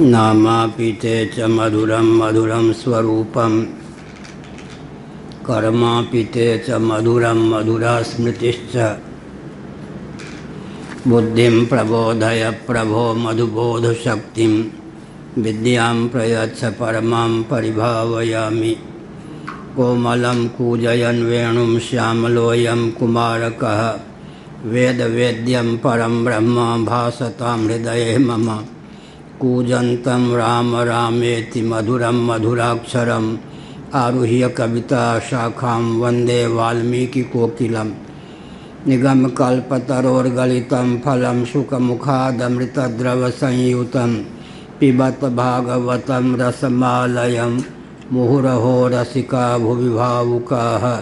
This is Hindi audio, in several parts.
नामापि ते च मधुरं मधुरं स्वरूपं कर्मापि ते च मधुरं मधुरा स्मृतिश्च बुद्धिं प्रबोधय प्रभो मधुबोधशक्तिं विद्यां प्रयच्छ परमां परिभावयामि। कोमलं कूजयन् वेणुं श्यामलोऽयं कुमारकः वेदवेद्यं परं ब्रह्म भासतां हृदये मम। कूजन्तं राम रामेति मधुरं मधुराक्षरम् आरुह्य कविता शाखां वन्दे वाल्मीकिकोकिलम्। निगमकल्पतरोर्गलितं फलं शुकमुखादमृतद्रवसंयुतं पिबत भागवतं रसमालयं मुहुरहो रसिका भुवि भावुकाः।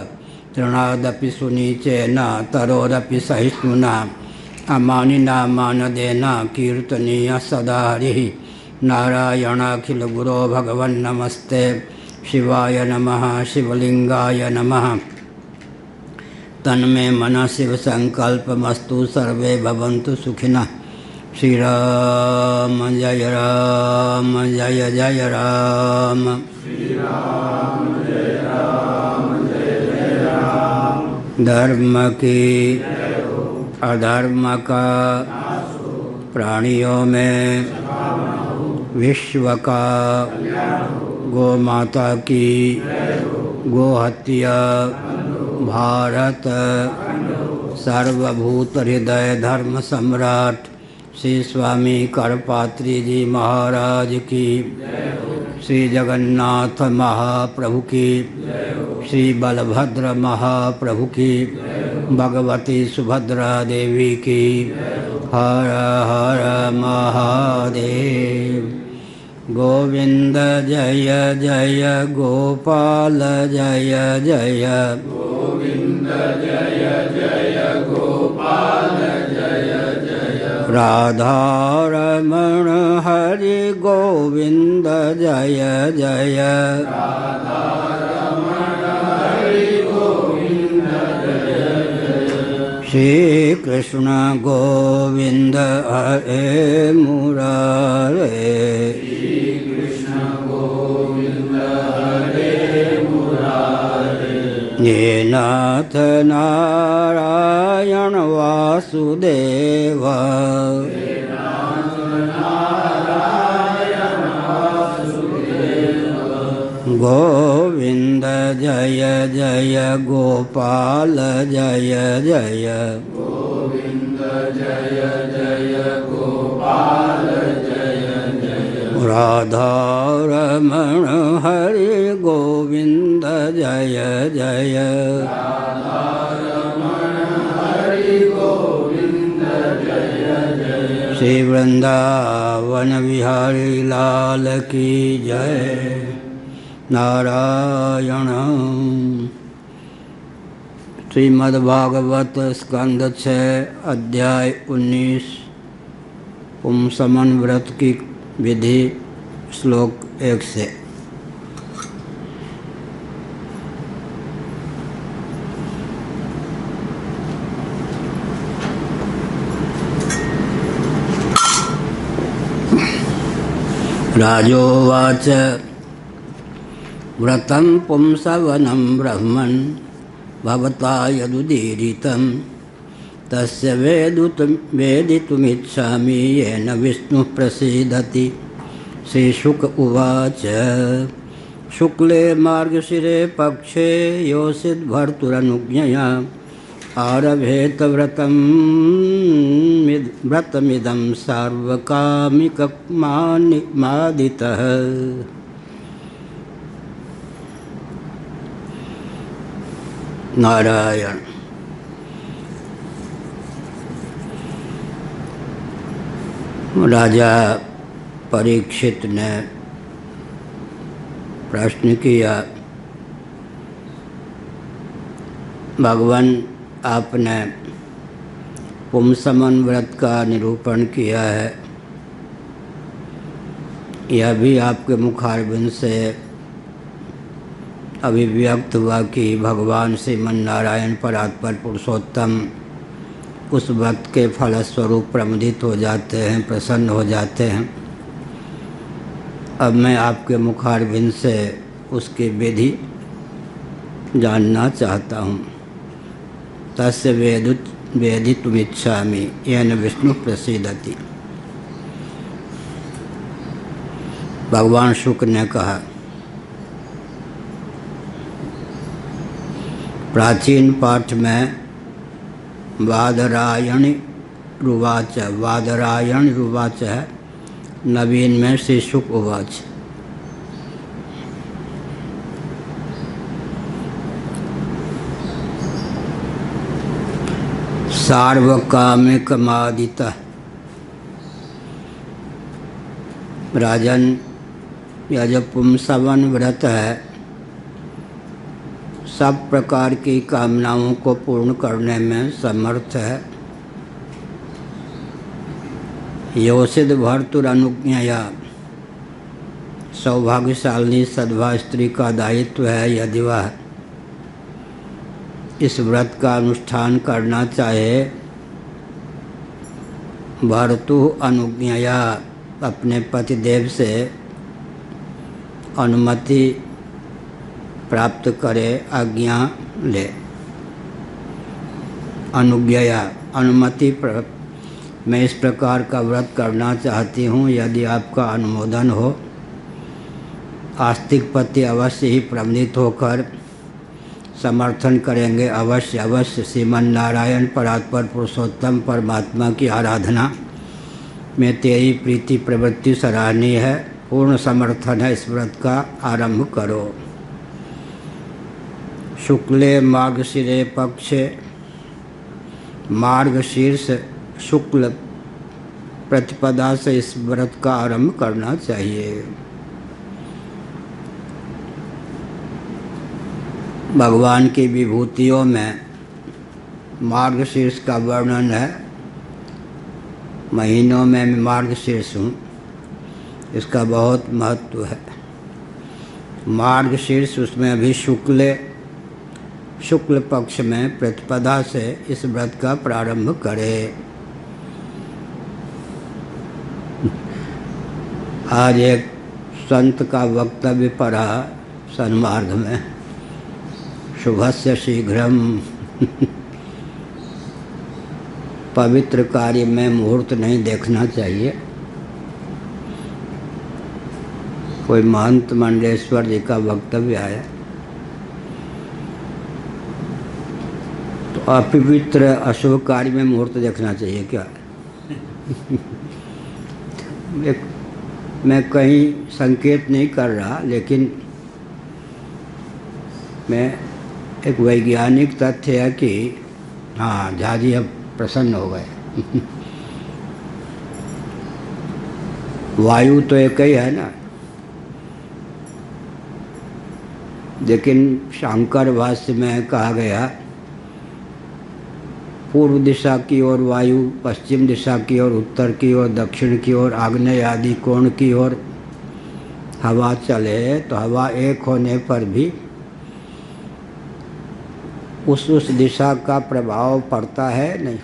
तृणादपि सुनीचेन तरोरपि सहिष्णुना अमानिना मानदेन कीर्तनीय सदा हरिः। नारायणाखिलगुरो भगवन्नमस्ते शिवाय नमः शिवलिंगाय नमः। तन्मे मनः शिव संकल्पमस्तु सर्वे भवन्तु सुखिनः। श्री राम जय जय राम। धर्म की अधर्म का प्राणियों में विश्व का गौ माता की गोहत्या भारत सर्वभूत हृदय धर्म सम्राट श्री स्वामी करपात्री जी महाराज की, श्री जगन्नाथ महाप्रभु की, श्री बलभद्र महाप्रभु की, भगवती सुभद्रा देवी की। हर हर महादेव। गोविंद जय जय गोपाल जय जय गोविंद जय जय गोपाल जय जय राधारमण हरि गोविंद जय जय राधारमण हरि गोविंद जय जय श्री कृष्ण गोविंद हरे मुरारे। ये नाथ नारायण वासुदेव गोविंद जय जय गोपाल जय जय गोविंद जय जय गोपाल जय जय राधारमण हरि गोविंद जय जय राधारमण हरि गोविंद जय जय श्री वृंदावन बिहारी लाल की जय। नारायण। श्रीमद्भागवत स्कंद 6 अध्याय 19 पुंसमन व्रत की विधि श्लोक 1 से। राजोवाच व्रतं पुंसवनं ब्रह्मन् भवता यदुदीरितं तस्य वेदितुमिच्छामि येन विष्णुः प्रसीदति। श्रीशुक उवाच शुक्ले मार्गशिरे पक्षे योषित् भर्तुरनुज्ञया आरभेत व्रतमिदं सार्वकामिकमादितः। नारायण। राजा परीक्षित ने प्रश्न किया, भगवान आपने पुंसमन व्रत का निरूपण किया है, यह भी आपके मुखारबिंद से अभिव्यक्त हुआ कि भगवान श्रीमन नारायण परात्पर पुरुषोत्तम उस व्रत के फलस्वरूप प्रमुदित हो जाते हैं, प्रसन्न हो जाते हैं। अब मैं आपके मुखारबिंद से उसकी विधि जानना चाहता हूँ। तस्य वेदितुमिच्छामि येन विष्णु प्रसीदति। भगवान शुक्र ने कहा, प्राचीन पाठ में वादरायण रुवाच है, नवीन में श्री शुक उवाच। सार्वकामिकमादितः। राजन, यह जो पुंसवन व्रत है सब प्रकार की कामनाओं को पूर्ण करने में समर्थ है। योषिद भर्तुरनुज्ञया, सौभाग्यशालिनी सद्भा स्त्री का दायित्व है यदि वह इस व्रत का अनुष्ठान करना चाहे। भर्तु अनुज्ञया, अपने पतिदेव से अनुमति प्राप्त करे, आज्ञा ले। अनुज्ञया, अनुमति मैं इस प्रकार का व्रत करना चाहती हूँ, यदि आपका अनुमोदन हो। आस्तिक पति अवश्य ही प्रमदित होकर समर्थन करेंगे। अवश्य अवश्य श्रीमन नारायण परात्पर पुरुषोत्तम परमात्मा की आराधना में तेरी प्रीति प्रवृत्ति सराहनीय है। पूर्ण समर्थन है, इस व्रत का आरंभ करो। शुक्ले मार्गशिरे पक्षे, मार्गशीर्ष शुक्ल प्रतिपदा से इस व्रत का आरंभ करना चाहिए। भगवान की विभूतियों में मार्गशीर्ष का वर्णन है। महीनों में मैं मार्गशीर्ष हूँ, इसका बहुत महत्व है। मार्गशीर्ष, उसमें अभी शुक्ल पक्ष में प्रतिपदा से इस व्रत का प्रारंभ करे। आज एक संत का वक्तव्य पढ़ा सन्मार्ग में, शुभस्य शीघ्रम। पवित्र कार्य में मुहूर्त नहीं देखना चाहिए। कोई महंत मंडलेश्वर जी का वक्तव्य आया, तो अपवित्र अशुभ कार्य में मुहूर्त देखना चाहिए क्या? मैं कहीं संकेत नहीं कर रहा, लेकिन मैं एक वैज्ञानिक तथ्य है कि हाँ, झा जी अब प्रसन्न हो गए। वायु तो एक ही है ना, लेकिन शांकर भाष्य में कहा गया पूर्व दिशा की ओर वायु, पश्चिम दिशा की ओर, उत्तर की ओर, दक्षिण की ओर, आग्नेय आदि कोण की ओर हवा चले तो हवा एक होने पर भी उस दिशा का प्रभाव पड़ता है नहीं?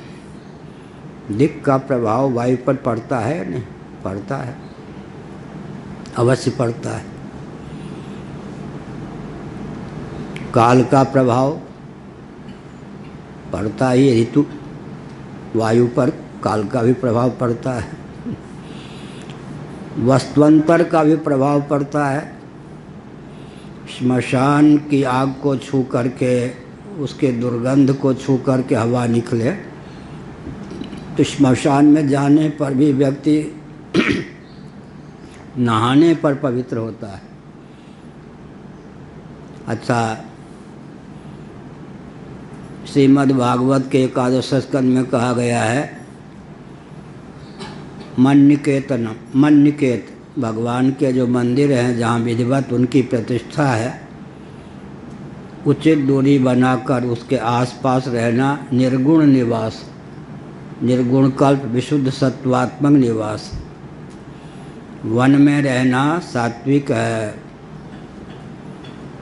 दिक् का प्रभाव वायु पर पड़ता है नहीं? पड़ता है, अवश्य पड़ता है। काल का प्रभाव पड़ता ही, ऋतु वायु पर काल का भी प्रभाव पड़ता है। वस्तुअंतर का भी प्रभाव पड़ता है। श्मशान की आग को छू करके, उसके दुर्गंध को छू करके हवा निकले तो श्मशान में जाने पर भी व्यक्ति नहाने पर पवित्र होता है। अच्छा, श्रीमद् भागवत के एकादश स्कंद में कहा गया है मन्निकेत, भगवान के जो मंदिर हैं जहाँ विधिवत उनकी प्रतिष्ठा है, उचित दूरी बनाकर उसके आसपास रहना निर्गुण निवास, निर्गुण कल्प विशुद्ध सत्वात्मक निवास। वन में रहना सात्विक है,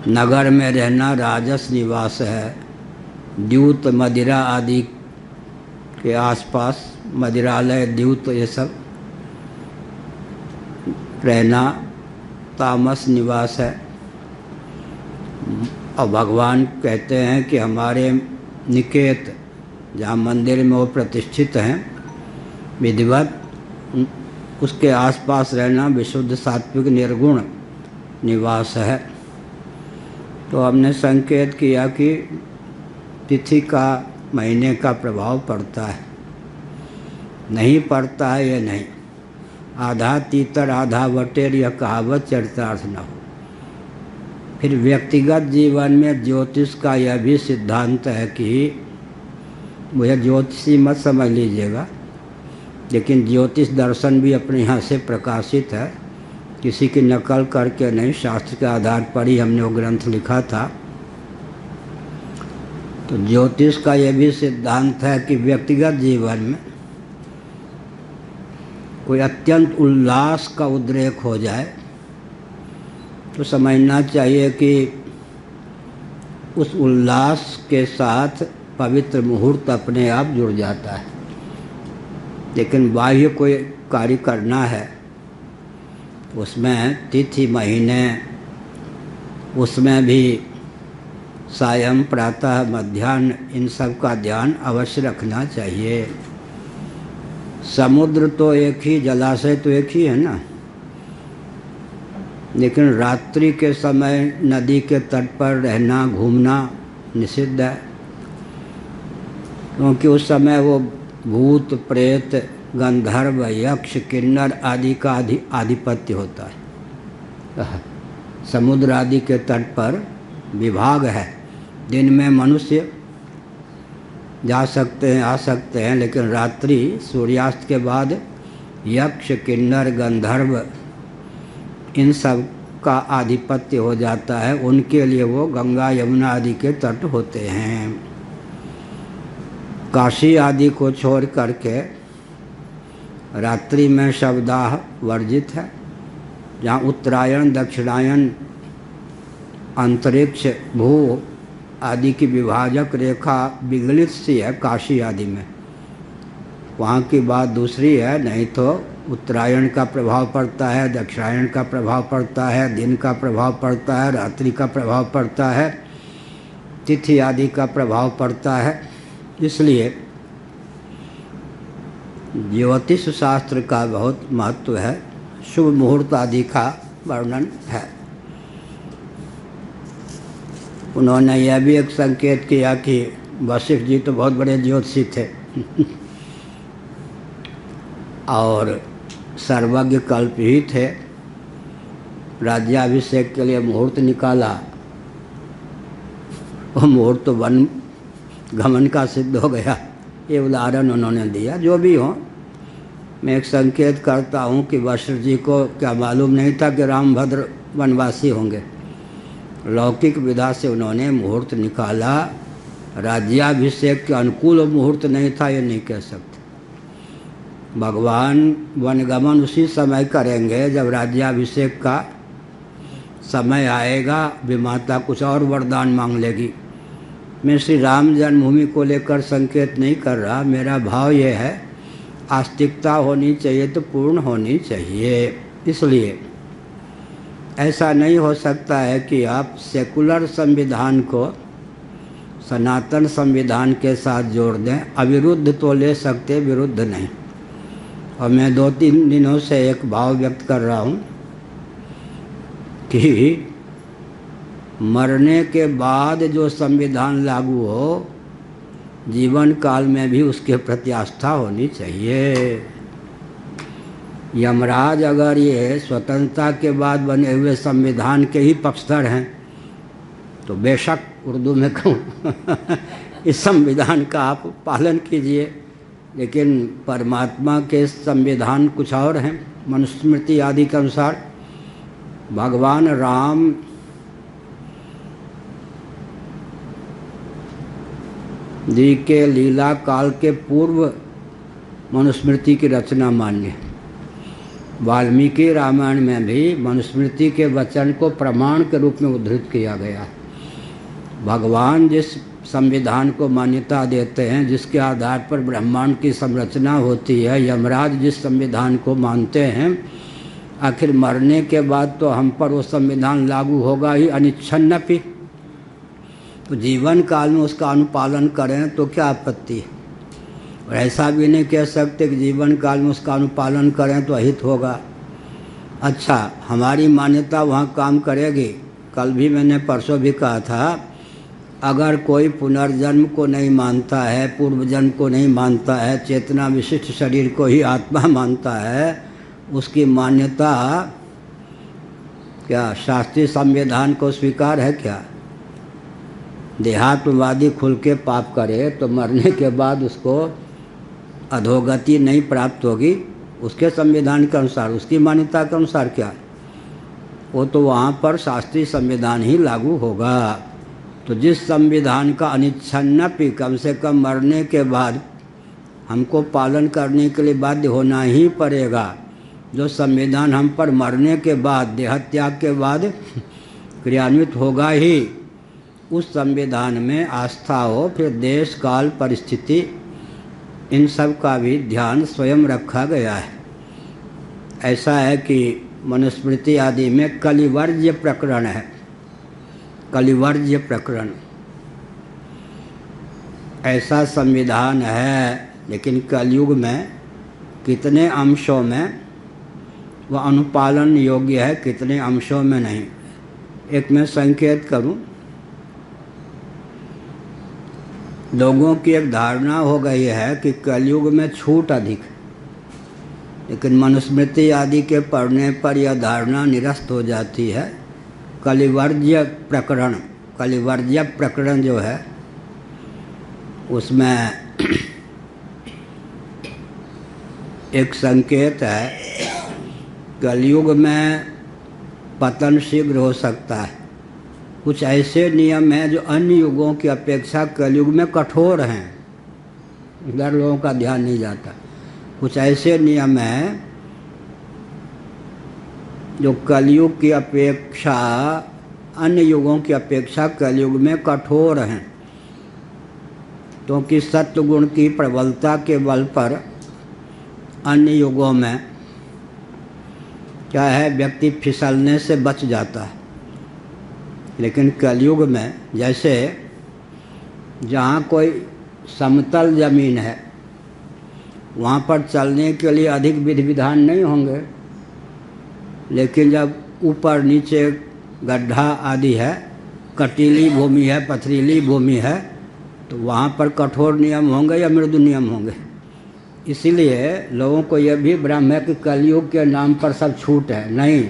नगर में रहना राजस निवास है। द्यूत मदिरा आदि के आसपास मदिरालय, द्यूत, ये सब रहना तामस निवास है। और भगवान कहते हैं कि हमारे निकेत, जहाँ मंदिर में वो प्रतिष्ठित हैं विधिवत, उसके आसपास रहना विशुद्ध सात्विक निर्गुण निवास है। तो हमने संकेत किया कि तिथि का, महीने का प्रभाव पड़ता है, नहीं पड़ता है ये नहीं। आधा तीतर आधा वटेर, यह कहावत चरितार्थ न हो। फिर व्यक्तिगत जीवन में ज्योतिष का यह भी सिद्धांत है कि मुझे ज्योतिषी मत समझ लीजिएगा, लेकिन ज्योतिष दर्शन भी अपने यहाँ से प्रकाशित है, किसी की नकल करके नहीं, शास्त्र के आधार पर ही हमने वो ग्रंथ लिखा था। तो ज्योतिष का यह भी सिद्धांत है कि व्यक्तिगत जीवन में कोई अत्यंत उल्लास का उद्रेक हो जाए तो समझना चाहिए कि उस उल्लास के साथ पवित्र मुहूर्त अपने आप जुड़ जाता है। लेकिन बाह्य कोई कार्य करना है, उसमें तिथि, महीने, उसमें भी सायं, प्रातः, मध्याह्न, इन सब का ध्यान अवश्य रखना चाहिए। समुद्र तो एक ही, जलाशय तो एक ही है ना, लेकिन रात्रि के समय नदी के तट पर रहना, घूमना निषिद्ध है, क्योंकि उस समय वो भूत, प्रेत, गंधर्व, यक्ष, किन्नर आदि का आधिपत्य होता है। समुद्र आदि के तट पर विभाग है। दिन में मनुष्य जा सकते हैं, आ सकते हैं, लेकिन रात्रि सूर्यास्त के बाद यक्ष, किन्नर, गंधर्व, इन सब का आधिपत्य हो जाता है। उनके लिए वो गंगा, यमुना आदि के तट होते हैं। काशी आदि को छोड़ करके रात्रि में शवदाह वर्जित है। जहाँ उत्तरायण, दक्षिणायन, अंतरिक्ष, भू आदि की विभाजक रेखा विगलित सी है काशी आदि में, वहाँ की बात दूसरी है। नहीं तो उत्तरायण का प्रभाव पड़ता है, दक्षिणायन का प्रभाव पड़ता है, दिन का प्रभाव पड़ता है, रात्रि का प्रभाव पड़ता है, तिथि आदि का प्रभाव पड़ता है। इसलिए ज्योतिष शास्त्र का बहुत महत्व है। शुभ मुहूर्त आदि का वर्णन है। उन्होंने यह भी एक संकेत किया कि वशिष्ठ जी तो बहुत बड़े ज्योतिषी थे और सर्वज्ञ कल्प ही थे। राज्याभिषेक के लिए मुहूर्त निकाला, वो मुहूर्त तो वन गमन का सिद्ध हो गया। ये उदाहरण उन्होंने दिया। जो भी हो, मैं एक संकेत करता हूँ कि वशिष्ठ जी को क्या मालूम नहीं था कि रामभद्र वनवासी होंगे। लौकिक विधा से उन्होंने मुहूर्त निकाला। राज्याभिषेक के अनुकूल मुहूर्त नहीं था, ये नहीं कह सकते। भगवान वनगमन उसी समय करेंगे जब राज्याभिषेक का समय आएगा। विमाता कुछ और वरदान मांग लेगी। मैं श्री राम जन्मभूमि को लेकर संकेत नहीं कर रहा। मेरा भाव ये है, आस्तिकता होनी चाहिए तो पूर्ण होनी चाहिए। इसलिए ऐसा नहीं हो सकता है कि आप सेकुलर संविधान को सनातन संविधान के साथ जोड़ दें। अविरुद्ध तो ले सकते, विरुद्ध नहीं। और मैं 2-3 दिनों से एक भाव व्यक्त कर रहा हूँ कि मरने के बाद जो संविधान लागू हो, जीवन काल में भी उसके प्रति आस्था होनी चाहिए। यमराज अगर ये स्वतंत्रता के बाद बने हुए संविधान के ही पक्षधर हैं तो बेशक उर्दू में कहूँ इस संविधान का आप पालन कीजिए, लेकिन परमात्मा के संविधान कुछ और हैं। मनुस्मृति आदि के अनुसार भगवान राम जी के लीला काल के पूर्व मनुस्मृति की रचना मान्य है। वाल्मीकि रामायण में भी मनुस्मृति के वचन को प्रमाण के रूप में उद्धृत किया गया है। भगवान जिस संविधान को मान्यता देते हैं, जिसके आधार पर ब्रह्मांड की संरचना होती है, यमराज जिस संविधान को मानते हैं, आखिर मरने के बाद तो हम पर वो संविधान लागू होगा ही अनिच्छन्नपि। तो जीवन काल में उसका अनुपालन करें तो क्या आपत्ति है। और ऐसा भी नहीं कह सकते कि जीवन काल में उसका अनुपालन करें तो अहित होगा। अच्छा, हमारी मान्यता वहाँ काम करेगी। कल भी मैंने परसों भी कहा था, अगर कोई पुनर्जन्म को नहीं मानता है, पूर्व जन्म को नहीं मानता है, चेतना विशिष्ट शरीर को ही आत्मा मानता है, उसकी मान्यता क्या शास्त्रीय संविधान को स्वीकार है क्या। देहात्मवादी खुल के पाप करे तो मरने के बाद उसको अधोगति नहीं प्राप्त होगी, उसके संविधान के अनुसार, उसकी मान्यता के अनुसार क्या, वो तो वहाँ पर शास्त्रीय संविधान ही लागू होगा। तो जिस संविधान का अनिच्छन्नपि कम से कम मरने के बाद हमको पालन करने के लिए बाध्य होना ही पड़ेगा, जो संविधान हम पर मरने के बाद, देहत्याग के बाद क्रियान्वित होगा ही, उस संविधान में आस्था हो। फिर देश काल परिस्थिति इन सब का भी ध्यान स्वयं रखा गया है। ऐसा है कि मनुस्मृति आदि में कलिवर्ज्य प्रकरण है, कलिवर्ज्य प्रकरण ऐसा संविधान है। लेकिन कलयुग में कितने अंशों में वह अनुपालन योग्य है, कितने अंशों में नहीं। एक मैं संकेत करूं, लोगों की एक धारणा हो गई है कि कलयुग में छूट अधिक, लेकिन मनुस्मृति आदि के पढ़ने पर यह धारणा निरस्त हो जाती है। कलिवर्ज्य प्रकरण, कलिवर्ज्य प्रकरण जो है उसमें एक संकेत है, कलयुग में पतन शीघ्र हो सकता है। कुछ ऐसे नियम हैं जो अन्य युगों की अपेक्षा कलयुग में कठोर हैं, इधर लोगों का ध्यान नहीं जाता। कुछ ऐसे नियम हैं जो कलयुग की अपेक्षा, अन्य युगों की अपेक्षा कलयुग में कठोर हैं, क्योंकि सत्वगुण की प्रबलता के बल पर अन्य युगों में क्या है, व्यक्ति फिसलने से बच जाता है। लेकिन कलयुग में जैसे जहाँ कोई समतल जमीन है वहाँ पर चलने के लिए अधिक विधि विधान नहीं होंगे, लेकिन जब ऊपर नीचे गड्ढा आदि है, कटीली भूमि है, पथरीली भूमि है, तो वहाँ पर कठोर नियम होंगे या मृदु नियम होंगे। इसीलिए लोगों को यह भी भ्रम है कि कलयुग के नाम पर सब छूट है। नहीं,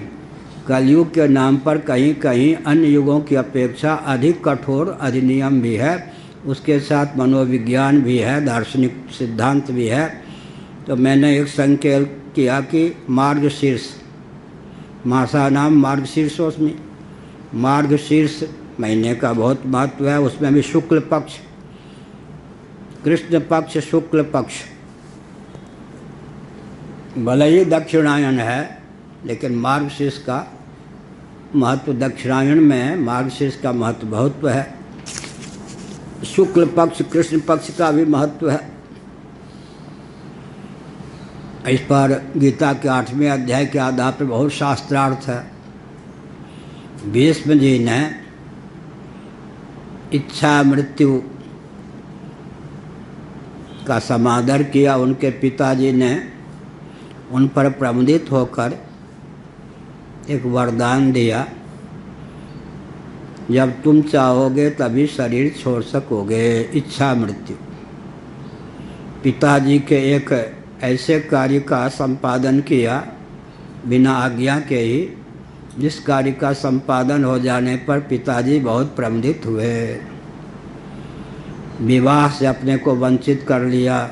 कलयुग के नाम पर कहीं कहीं अन्य युगों की अपेक्षा अधिक कठोर अधिनियम भी है, उसके साथ मनोविज्ञान भी है, दार्शनिक सिद्धांत भी है। तो मैंने एक संकेत किया कि मार्गशीर्ष, मासानाम मार्गशीर्षोस्मि, मार्गशीर्ष महीने का बहुत महत्व है। उसमें भी शुक्ल पक्ष, कृष्ण पक्ष, शुक्ल पक्ष, भले ही दक्षिणायन है लेकिन मार्गशीर्ष का महत्व, दक्षिणायन में मार्गशीर्ष का महत्व बहुत है। शुक्ल पक्ष, कृष्ण पक्ष का भी महत्व है। इस पर गीता के 8वें अध्याय के आधार पर बहुत शास्त्रार्थ है। भीष्म जी ने इच्छा मृत्यु का समादर किया, उनके पिताजी ने उन पर प्रमुदित होकर एक वरदान दिया, जब तुम चाहोगे तभी शरीर छोड़ सकोगे, इच्छा मृत्यु। पिताजी के एक ऐसे कार्य का संपादन किया बिना आज्ञा के ही, जिस कार्य का संपादन हो जाने पर पिताजी बहुत प्रमुदित हुए। विवाह से अपने को वंचित कर लिया,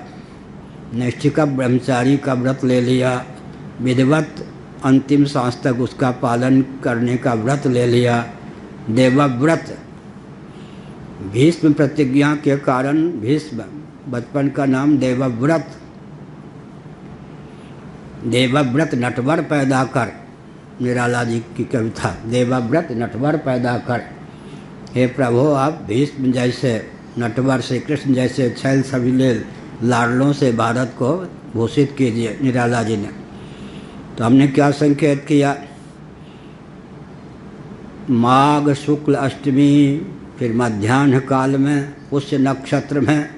नैष्ठिक ब्रह्मचारी का व्रत ले लिया, विधिवत अंतिम सांस तक उसका पालन करने का व्रत ले लिया, देवव्रत। भीष्म प्रतिज्ञा के कारण भीष्म, बचपन का नाम देवव्रत। देवव्रत नटवर पैदा कर, निराला जी की कविता, देवव्रत नटवर पैदा कर। हे प्रभु, आप भीष्म जैसे नटवर, श्री कृष्ण जैसे छैल छबीले लाडलों से भारत को भूषित कीजिए, निराला जी ने। तो हमने क्या संकेत किया, माघ शुक्ल अष्टमी, फिर मध्याह्न काल में पुष्य नक्षत्र में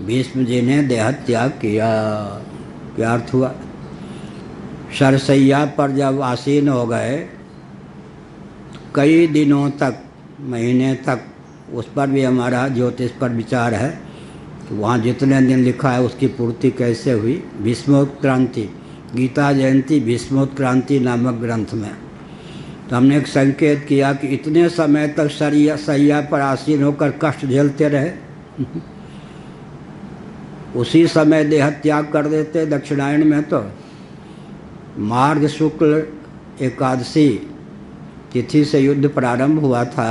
भीष्म जी ने देह त्याग किया। क्या अर्थ हुआ, सरसैया पर जब आसीन हो गए, कई दिनों तक, महीने तक, उस पर भी हमारा ज्योतिष पर विचार है कि वहाँ जितने दिन लिखा है उसकी पूर्ति कैसे हुई। भीष्मोत्क्रांति, गीता जयंती भीष्मोत्क्रांति नामक ग्रंथ में तो हमने एक संकेत किया कि इतने समय तक सैया पर आसीन होकर कष्ट झेलते रहे, उसी समय देह त्याग कर देते। दक्षिणायन में तो मार्ग शुक्ल एकादशी तिथि से युद्ध प्रारंभ हुआ था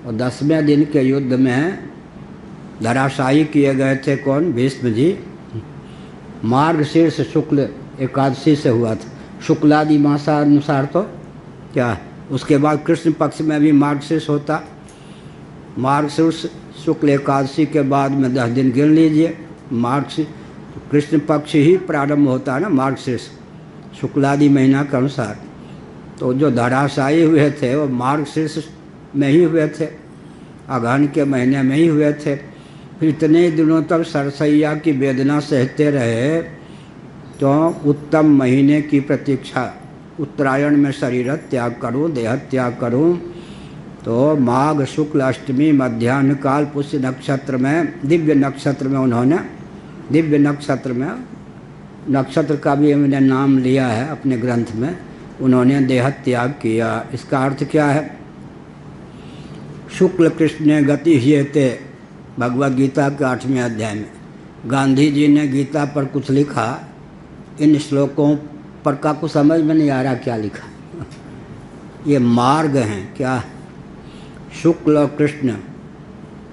और 10वें दिन के युद्ध में धराशायी किए गए थे कौन, भीष्म जी। मार्ग शीर्ष शुक्ल एकादशी से हुआ था, शुक्लादि मासानुसार। तो क्या उसके बाद कृष्ण पक्ष में भी मार्ग शीर्ष होता, मार्ग शीर्ष शुक्ल एकादशी के बाद में 10 दिन गिन लीजिए, मार्ग कृष्ण पक्ष ही प्रारंभ होता है ना, मार्ग शीर्ष शुक्लादि महीना के अनुसार। तो जो धराशायी हुए थे वो मार्ग शीर्ष में ही हुए थे, अगहन के महीने में ही हुए थे। फिर इतने दिनों तक सरसैया की वेदना सहते रहे तो उत्तम महीने की प्रतीक्षा, उत्तरायण में शरीर त्याग करूं, देह त्याग करूं। तो माघ शुक्ल अष्टमी मध्याह्न काल पुष्य नक्षत्र में, दिव्य नक्षत्र में उन्होंने, दिव्य नक्षत्र में, नक्षत्र का भी हमने नाम लिया है अपने ग्रंथ में, उन्होंने देह त्याग किया। इसका अर्थ क्या है, शुक्ल कृष्ण गति ह्येते, भगवद गीता के 8वें अध्याय में गांधी जी ने गीता पर कुछ लिखा, इन श्लोकों पर का कुछ समझ में नहीं आ रहा क्या लिखा। ये मार्ग हैं, क्या, शुक्ल और कृष्ण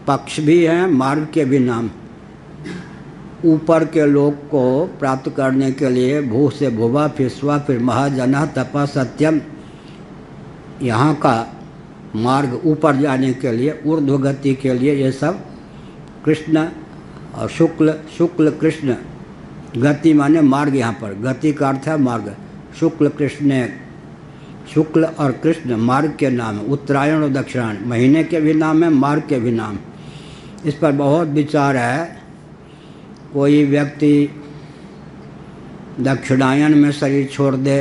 पक्ष भी हैं, मार्ग के भी नाम। ऊपर के लोक को प्राप्त करने के लिए भू से भुवा, फिर स्व, फिर महाजना, तपा, सत्यम, यहाँ का मार्ग ऊपर जाने के लिए, ऊर्ध्व गति के लिए, ये सब कृष्ण और शुक्ल, शुक्ल कृष्ण, गति माने मार्ग, यहाँ पर गति का अर्थ है मार्ग। शुक्ल कृष्ण, शुक्ल और कृष्ण मार्ग के नाम है। उत्तरायण और दक्षिणायन महीने के भी नाम है, मार्ग के भी नाम। इस पर बहुत विचार है। कोई व्यक्ति दक्षिणायन में शरीर छोड़ दे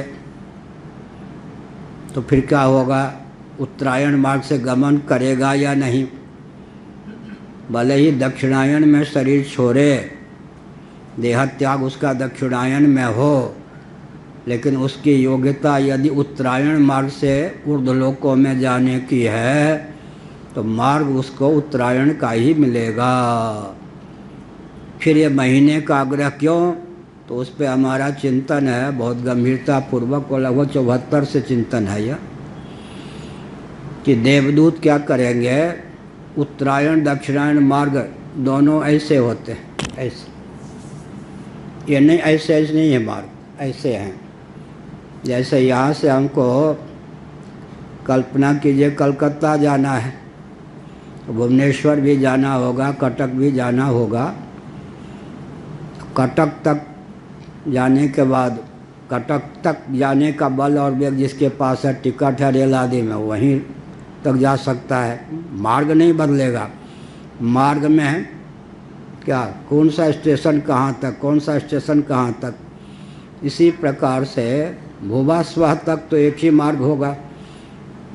तो फिर क्या होगा, उत्तरायण मार्ग से गमन करेगा या नहीं। भले ही दक्षिणायन में शरीर छोड़े, देह त्याग उसका दक्षिणायन में हो, लेकिन उसकी योग्यता यदि उत्तरायण मार्ग से ऊर्ध्वलोकों में जाने की है तो मार्ग उसको उत्तरायण का ही मिलेगा। फिर ये महीने का आग्रह क्यों, तो उस पर हमारा चिंतन है बहुत गंभीरता पूर्वक, और लगभग 74 से चिंतन है यह कि देवदूत क्या करेंगे। उत्तरायण दक्षिणायन मार्ग दोनों ऐसे होते हैं, ऐसे, ये नहीं ऐसे ऐसे नहीं है मार्ग, ऐसे हैं। जैसे यहाँ से हमको कल्पना कीजिए कलकत्ता जाना है, भुवनेश्वर भी जाना होगा, कटक भी जाना होगा। कटक तक जाने के बाद, कटक तक जाने का बल और वेग जिसके पास है, टिकट है रेल आदि में, वहीं तक जा सकता है, मार्ग नहीं बदलेगा। मार्ग में है क्या, कौन सा स्टेशन कहाँ तक, कौन सा स्टेशन कहाँ तक। इसी प्रकार से भुवा स्व तक तो एक ही मार्ग होगा,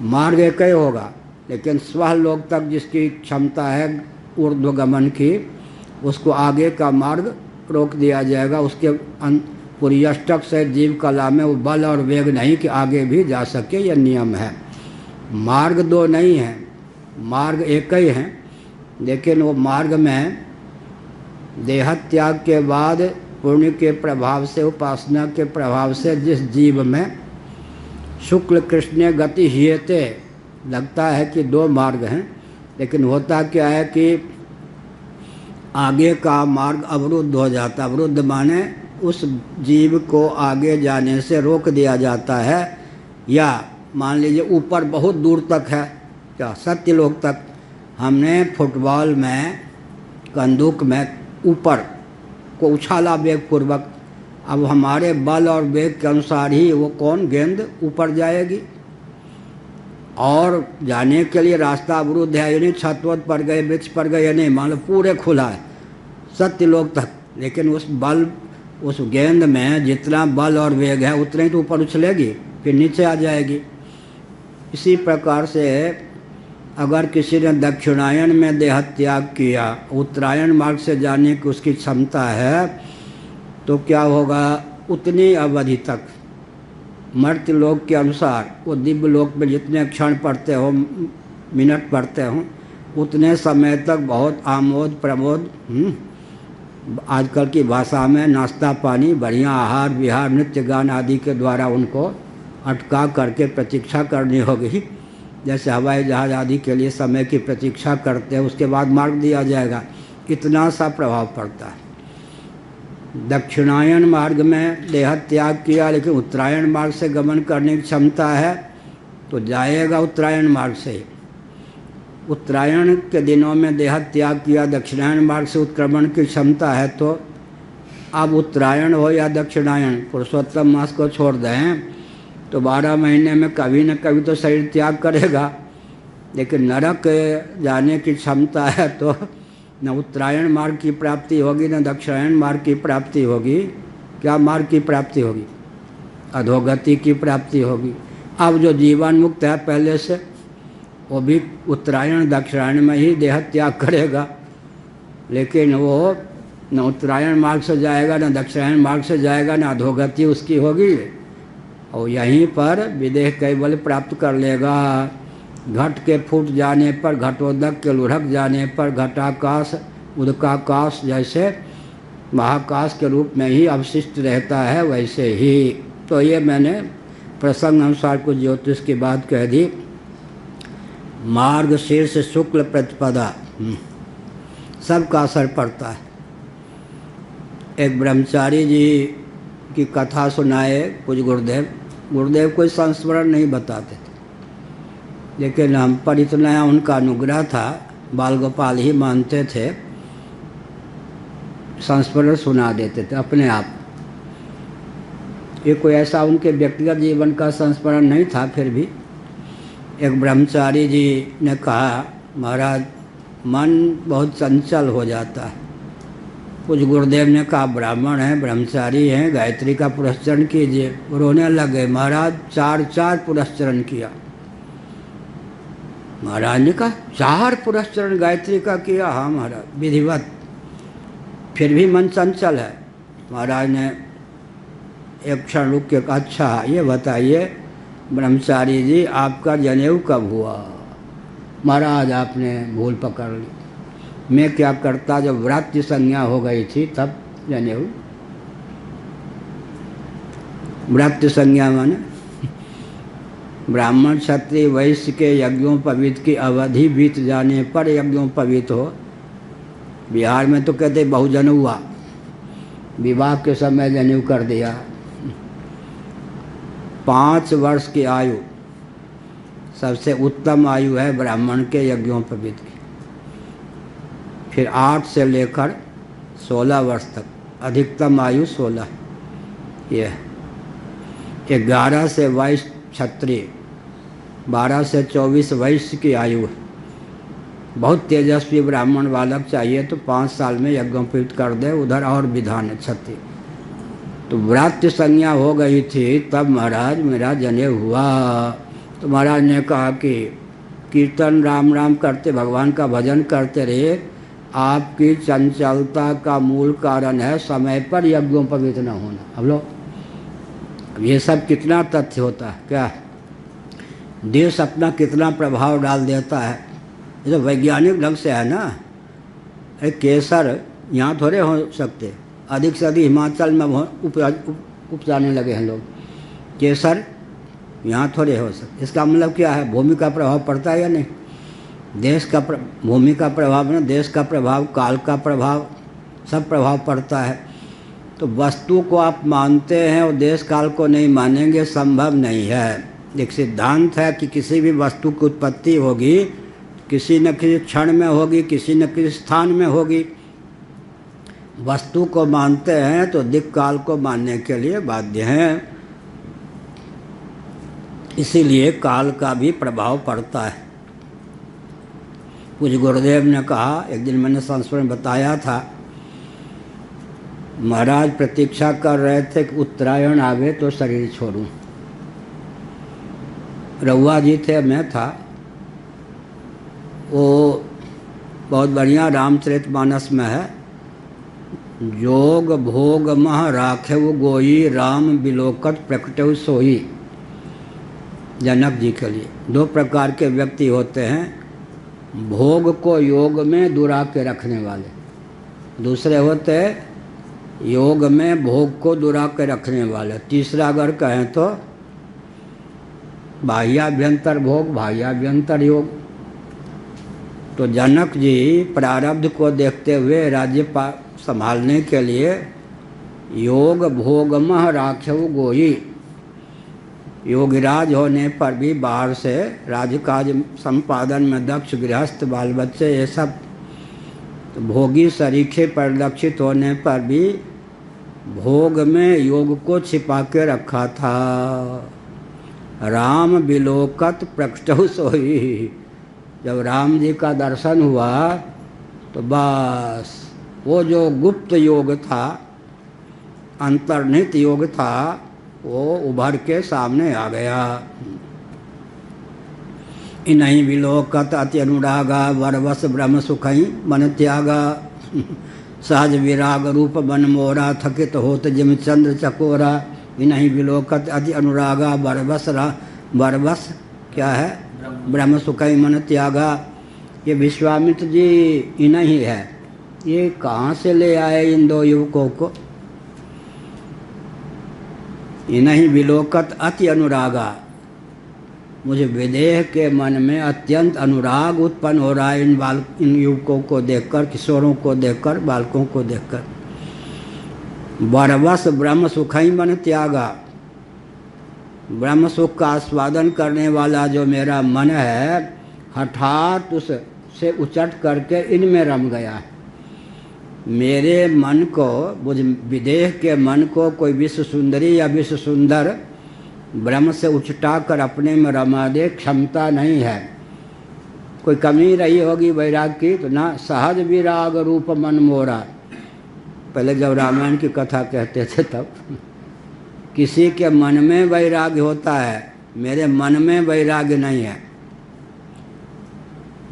मार्ग एक ही होगा, लेकिन स्व लोक तक जिसकी क्षमता है ऊर्ध्वगमन की, उसको आगे का मार्ग रोक दिया जाएगा। उसके पुर्यष्टक से जीव कला में वो बल और वेग नहीं कि आगे भी जा सके, यह नियम है। मार्ग दो नहीं है, मार्ग एक ही है, लेकिन वो मार्ग में देह त्याग के बाद पुण्य के प्रभाव से, उपासना के प्रभाव से जिस जीव में शुक्ल कृष्ण गति ह्येते, लगता है कि 2 मार्ग हैं, लेकिन होता क्या है कि आगे का मार्ग अवरुद्ध हो जाता। अवरुद्ध माने उस जीव को आगे जाने से रोक दिया जाता है। या मान लीजिए ऊपर बहुत दूर तक है, क्या सत्यलोक तक, हमने फुटबॉल में, कंदूक में ऊपर को उछाला वेग पूर्वक, अब हमारे बल और वेग के अनुसार ही वो कौन गेंद ऊपर जाएगी, और जाने के लिए रास्ता अवरुद्ध है, यानी छत वत पर गए, वृक्ष पर गए, नहीं मान लो पूरे खुला है सत्यलोक तक, लेकिन उस गेंद में जितना बल और वेग है उतने ही तो ऊपर उछलेगी, फिर नीचे आ जाएगी। इसी प्रकार से अगर किसी ने दक्षिणायन में देह त्याग किया, उत्तरायण मार्ग से जाने की उसकी क्षमता है, तो क्या होगा, उतनी अवधि तक मर्त्य लोक के अनुसार वो दिव्य लोक में जितने क्षण पढ़ते हो, मिनट पढ़ते हो, उतने समय तक बहुत आमोद प्रमोद, आजकल की भाषा में नाश्ता पानी, बढ़िया आहार विहार, नृत्य गान आदि के द्वारा उनको अटका करके प्रतीक्षा करनी होगी। जैसे हवाई जहाज आदि के लिए समय की प्रतीक्षा करते हैं, उसके बाद मार्ग दिया जाएगा, इतना सा प्रभाव पड़ता है। दक्षिणायन मार्ग में देह त्याग किया, लेकिन उत्तरायण मार्ग से गमन करने की क्षमता है तो जाएगा उत्तरायण मार्ग से। उत्तरायण के दिनों में देह त्याग किया, दक्षिणायन मार्ग से उत्क्रमण की क्षमता है, तो अब उत्तरायण हो या दक्षिणायन, पुरुषोत्तम मास को छोड़ दें तो 12 महीने में कभी न कभी तो शरीर त्याग करेगा, लेकिन नरक जाने की क्षमता है तो न उत्तरायण मार्ग की प्राप्ति होगी न दक्षिणायन मार्ग की प्राप्ति होगी। क्या मार्ग की प्राप्ति होगी? अधोगति की प्राप्ति होगी। अब जो जीवन मुक्त है पहले से, वो भी उत्तरायण दक्षिणायन में ही देह त्याग करेगा, लेकिन वो न उत्तरायण मार्ग से जाएगा न दक्षिणायन मार्ग से जाएगा, न अधोगति उसकी होगी, और यहीं पर विदेह कैवल्य प्राप्त कर लेगा। घट के फूट जाने पर, घटोदक के लुढ़क जाने पर घटाकाश उदकाकाश जैसे महाकाश के रूप में ही अवशिष्ट रहता है, वैसे ही। तो ये मैंने प्रसंग अनुसार कुछ ज्योतिष की बात कह दी। मार्ग शीर्ष शुक्ल प्रतिपदा सबका असर पड़ता है। एक ब्रह्मचारी जी की कथा सुनाए कुछ गुरुदेव कोई संस्मरण नहीं बताते थे, लेकिन हम पर इतना उनका अनुग्रह था, बाल गोपाल ही मानते थे, संस्मरण सुना देते थे अपने आप। ये कोई ऐसा उनके व्यक्तिगत जीवन का संस्मरण नहीं था। फिर भी एक ब्रह्मचारी जी ने कहा, महाराज मन बहुत चंचल हो जाता है। कुछ गुरुदेव ने कहा, ब्राह्मण हैं, ब्रह्मचारी हैं, गायत्री का पुरस्चरण कीजिए। रोने लगे। महाराज 4 पुरस्चरण किया। महाराज ने कहा, 4 पुरस्चरण गायत्री का किया? हाँ महाराज, विधिवत। फिर भी मन चंचल है। महाराज ने एक क्षण रुक के कहा, अच्छा ये बताइए ब्रह्मचारी जी, आपका जनेऊ कब हुआ? महाराज आपने भूल पकड़ ली। मैं क्या करता, जब व्रात्य संज्ञा हो गई थी तब जनेऊ। व्रात्य संज्ञा माने ब्राह्मण क्षत्रिय वैश्य के यज्ञोपवीत की अवधि बीत जाने पर यज्ञोपवीत हो। बिहार में तो कहते बहुजन हुआ, विवाह के समय जनेऊ कर दिया। 5 वर्ष की आयु सबसे उत्तम आयु है ब्राह्मण के यज्ञोपवीत की। फिर 8 से लेकर 16 वर्ष तक अधिकतम आयु 16। ये 11 से 22 क्षत्रिय, 12 से 24 वैश्य की आयु है। बहुत तेजस्वी ब्राह्मण बालक चाहिए तो 5 साल में यज्ञोपवीत कर दे। उधर और विधान है क्षत्रिय। तो व्रात्य संज्ञा हो गई थी तब महाराज मेरा जनेऊ हुआ। तो महाराज ने कहा कि कीर्तन राम राम करते, भगवान का भजन करते रहे। आपकी चंचलता का मूल कारण है समय पर यज्ञोपवीत न होना। अब लो, ये सब कितना तथ्य होता है। क्या देश अपना कितना प्रभाव डाल देता है, ये तो वैज्ञानिक ढंग से है ना। अरे केसर यहाँ थोड़े हो सकते, अधिक से अधिक हिमाचल में उपजाने लगे हैं लोग। केसर यहाँ थोड़े हो सकते। इसका मतलब क्या है, भूमि का प्रभाव पड़ता है या नहीं? देश का भूमि का प्रभाव ना, देश का प्रभाव, काल का प्रभाव, सब प्रभाव पड़ता है। तो वस्तु को आप मानते हैं और देश काल को नहीं मानेंगे, संभव नहीं है। एक सिद्धांत है कि किसी भी वस्तु की उत्पत्ति होगी किसी न किसी क्षण में होगी, किसी न किसी स्थान में होगी। वस्तु को मानते हैं तो दिक् काल को मानने के लिए बाध्य हैं। इसीलिए काल का भी प्रभाव पड़ता है। कुछ गुरुदेव ने कहा, एक दिन मैंने संस्मरण में बताया था, महाराज प्रतीक्षा कर रहे थे कि उत्तरायण आवे तो शरीर छोड़ूं। रउआ जी थे, मैं था। वो बहुत बढ़िया रामचरितमानस में है, जोग भोग मह राखेव गोई राम बिलोकत प्रकटव सोई। जनक जी के लिए दो प्रकार के व्यक्ति होते हैं, भोग को योग में दुरा के रखने वाले, दूसरे होते योग में भोग को दुरा के रखने वाले, तीसरा अगर कहें तो बाह्याभ्यंतर भोग बाह्याभ्यंतर योग। तो जनक जी प्रारब्ध को देखते हुए राज्य संभालने के लिए योग भोगमह राखेव गोई, योगीराज होने पर भी बाहर से राजकाज संपादन में दक्ष गृहस्थ बाल बच्चे ये सब, तो भोगी सरीखे परिलक्षित होने पर भी भोग में योग को छिपा के रखा था। राम बिलोकत प्रकटहु सोई, जब राम जी का दर्शन हुआ तो बस वो जो गुप्त योग था, अंतर्निहित योग था, वो उभर के सामने आ गया। इन्हीं विलोकत अति अनुरागा वरवस ब्रह्म सुखई मन त्यागा, सहज विराग रूप बन मोरा थकित होत जिम चंद्र चकोरा। इन्हीं विलोकत अति अनुरागा वरवस क्या है, ब्रह्म सुखई मन त्यागा। ये विश्वामित्र जी इन्हीं है। ये कहाँ से ले आए इन दो युवकों को? इन्हीं विलोकत अति अनुरागा, मुझे विदेह के मन में अत्यंत अनुराग उत्पन्न हो रहा है इन युवकों को देखकर, किशोरों को देखकर, बालकों को देखकर। बरवस ब्रह्म सुखई मन त्यागा, ब्रह्म सुख का आस्वादन करने वाला जो मेरा मन है, हठात उससे उचट करके इनमें रम गया है। मेरे मन को, मुझ विदेह के मन को कोई विश्व सुंदरी या विश्व सुंदर ब्रह्म से उचटा कर अपने में रमा दे क्षमता नहीं है। कोई कमी रही होगी वैराग की तो ना, सहज विराग रूप मन मोरा। पहले जब रामायण की कथा कहते थे तब किसी के मन में वैराग्य होता है, मेरे मन में वैराग्य नहीं है।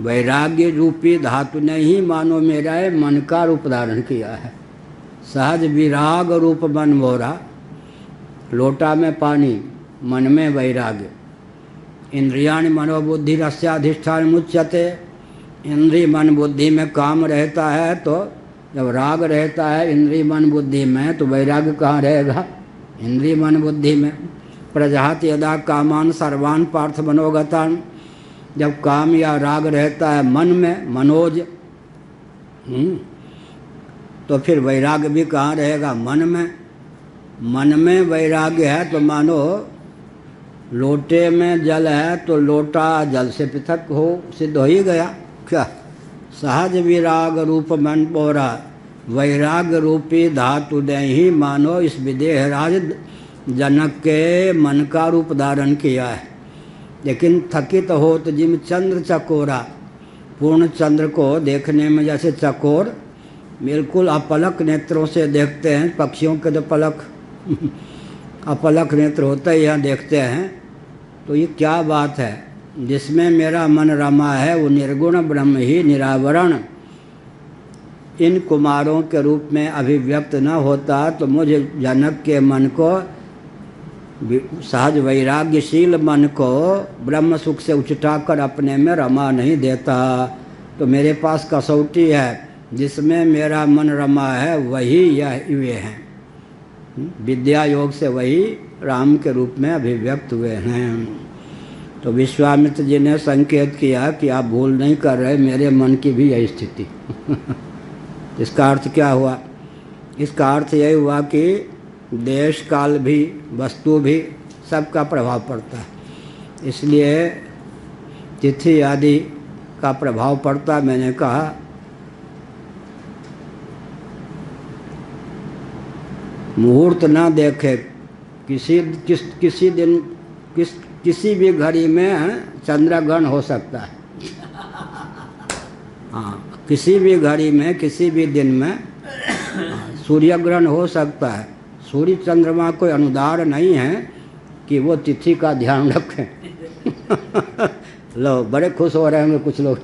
वैराग्य रूपी धातु ने ही मानो मेरा मन का रूप धारण किया है। सहज विराग रूप मन मोरा, लोटा में पानी, मन में वैराग्य। इंद्रियाणि मनोबुद्धि रस्याधिष्ठान मुच्यते, इंद्रिय मन बुद्धि में काम रहता है, तो जब राग रहता है इंद्रिय मन बुद्धि में, तो वैराग्य कहाँ रहेगा? इंद्रिय मन बुद्धि में। प्रजाति यदा कामान सर्वान पार्थ मनोगतान, जब काम या राग रहता है मन में, मनोज, तो फिर वैराग्य भी कहाँ रहेगा? मन में। मन में वैराग्य है तो मानो लोटे में जल है तो लोटा जल से पृथक हो, सिद्ध हो ही गया क्या? सहज विराग रूप मन पोरा, वैराग्य रूपी धातु ने ही मानो इस विदेहराज जनक के मन का रूप धारण किया है। लेकिन थकित हो तो जिम चंद्र चकोरा, पूर्ण चंद्र को देखने में जैसे चकोर बिल्कुल अपलक नेत्रों से देखते हैं, पक्षियों के तो पलक अपलक नेत्र होते ही यहाँ देखते हैं। तो ये क्या बात है? जिसमें मेरा मन रमा है वो निर्गुण ब्रह्म ही निरावरण इन कुमारों के रूप में अभिव्यक्त न होता तो मुझे जनक के मन को, सहज वैराग्यशील मन को ब्रह्म सुख से उचटा कर अपने में रमा नहीं देता। तो मेरे पास कसौटी है, जिसमें मेरा मन रमा है वही यह वे हैं। विद्या योग से वही राम के रूप में अभिव्यक्त हुए हैं। तो विश्वामित्र जी ने संकेत किया कि आप भूल नहीं कर रहे, मेरे मन की भी यही स्थिति। इसका अर्थ क्या हुआ? इसका अर्थ यही हुआ कि देश काल भी, वस्तु भी, सबका प्रभाव पड़ता है। इसलिए तिथि आदि का प्रभाव पड़ता। मैंने कहा मुहूर्त ना देखे, किसी दिन किसी भी घड़ी में चंद्रग्रहण हो सकता है। हाँ, किसी भी घड़ी में किसी भी दिन में सूर्य ग्रहण हो सकता है। सूर्य चंद्रमा कोई अनुदार नहीं है कि वो तिथि का ध्यान रखें। लो, बड़े खुश हो रहे होंगे कुछ लोग।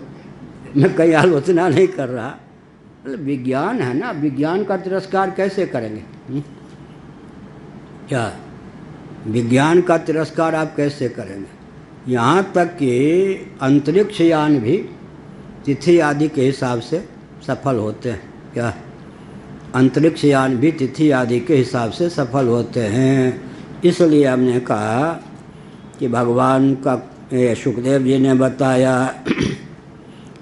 मैं कहीं आलोचना नहीं कर रहा, विज्ञान है ना, विज्ञान का तिरस्कार कैसे करेंगे? क्या विज्ञान का तिरस्कार आप कैसे करेंगे? यहाँ तक कि अंतरिक्ष यान भी तिथि आदि के हिसाब से सफल होते हैं। क्या अंतरिक्ष यान भी तिथि आदि के हिसाब से सफल होते हैं। इसलिए हमने कहा कि भगवान का सुखदेव जी ने बताया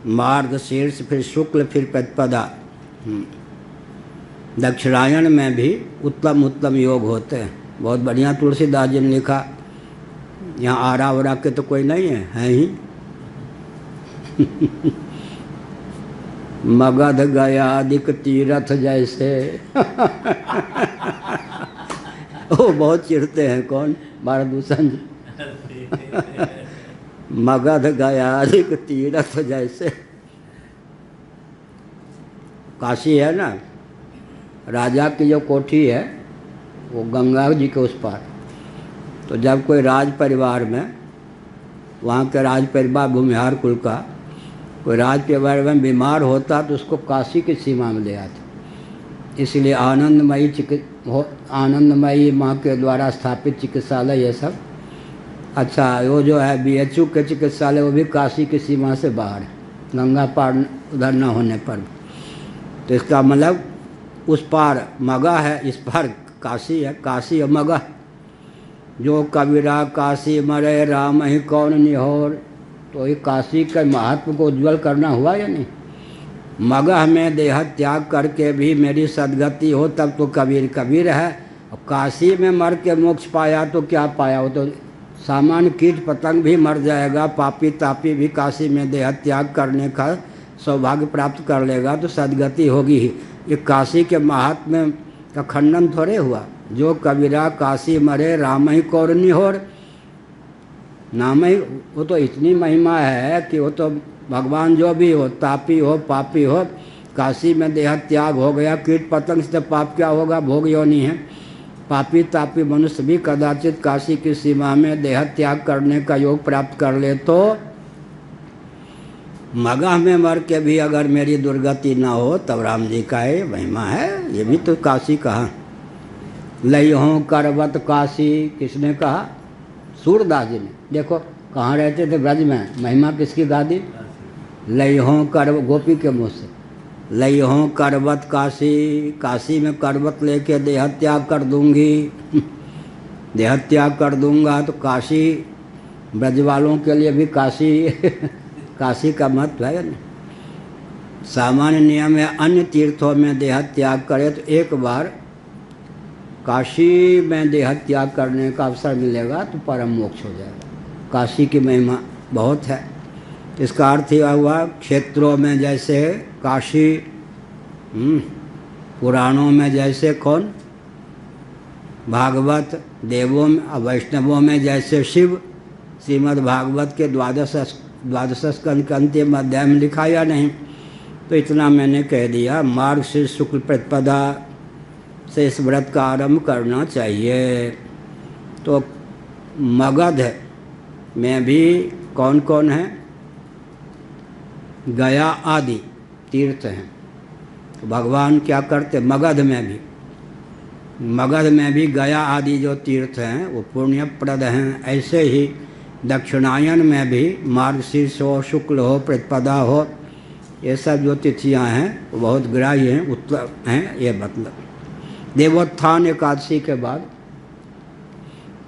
मार्ग शीर्ष, फिर शुक्ल, फिर प्रतिपदा। दक्षिणायन में भी उत्तम उत्तम योग होते हैं। बहुत बढ़िया तुलसीदास जी ने लिखा। यहाँ आरा वरा के तो कोई नहीं है ही। मगध गया अधिक तीरथ जैसे। वो बहुत चिढ़ते हैं। कौन? भारतभूषण जी। मगध गया अधिक तीरथ जैसे। काशी है ना, राजा की जो कोठी है वो गंगा जी के उस पार। तो जब कोई राज परिवार में, वहाँ के राज परिवार भूमिहार कुल का कोई राज परिवार में बीमार होता तो उसको काशी की सीमा में ले आते। इसलिए आनंदमयी माँ के द्वारा स्थापित चिकित्सालय ये सब। अच्छा, वो जो है BHU के चिकित्सालय वो भी काशी की सीमा से बाहर है, गंगा पार उधर न होने पर। तो इसका मतलब उस पार मगह है, इस पार काशी है। काशी और मगह। जो कबीरा काशी मरे राम ही कौन निहोर। तो ये काशी के महत्व को उज्ज्वल करना हुआ या नहीं? मगह में देह त्याग करके भी मेरी सदगति हो तब तो कबीर कबीर है। और काशी में मर के मोक्ष पाया तो क्या पाया? वो तो सामान्य कीट पतंग भी मर जाएगा, पापी तापी भी काशी में देह त्याग करने का सौभाग्य प्राप्त कर लेगा तो सदगति होगी ही। ये काशी के महात्म्य का खंडन थोड़े हुआ। जो कबीरा काशी मरे राम ही कौर निहोर। नाम ही वो तो इतनी महिमा है कि वो तो भगवान जो भी हो, तापी हो पापी हो, काशी में देह त्याग हो गया। कीट पतंग से पाप क्या होगा? भोग योनि है। पापी तापी मनुष्य भी कदाचित काशी की सीमा में देह त्याग करने का योग प्राप्त कर ले तो मगह में मर के भी अगर मेरी दुर्गति ना हो तब राम जी का ये महिमा है। ये भी तो काशी कहा। लइहों करवत काशी, किसने कहा? सूरदास जी ने। देखो कहाँ रहते थे? ब्रज में। महिमा किसकी गा दी? लइहों कर, गोपी के मुँह से। लइहों करवत काशी, काशी में करवत लेके देह त्याग कर दूंगी। देह त्याग कर दूंगा तो काशी ब्रज वालों के लिए भी काशी काशी का महत्व है ना। सामान्य नियम है अन्य तीर्थों में देह त्याग करे तो एक बार काशी में देह त्याग करने का अवसर मिलेगा तो परम मोक्ष हो जाएगा। काशी की महिमा बहुत है। इसका अर्थ यह हुआ क्षेत्रों में जैसे काशी, पुराणों में जैसे कौन? भागवत, देवों में वैष्णवों में जैसे शिव। श्रीमद् भागवत के द्वादश स्कंद के अंतिम अध्याय में लिखा या नहीं? तो इतना मैंने कह दिया। मार्ग से शुक्ल प्रतिपदा से इस व्रत का आरंभ करना चाहिए। तो मगध में भी कौन कौन है? गया आदि तीर्थ हैं। तो भगवान क्या करते? मगध में भी गया आदि जो तीर्थ हैं वो पुण्यप्रद हैं। ऐसे ही दक्षिणायन में भी मार्गशीर्ष हो, शुक्ल हो, प्रतिपदा हो, ये सब जो तिथियां हैं वो बहुत ग्राह्य हैं, उत्तम हैं। ये मतलब देवोत्थान एकादशी के बाद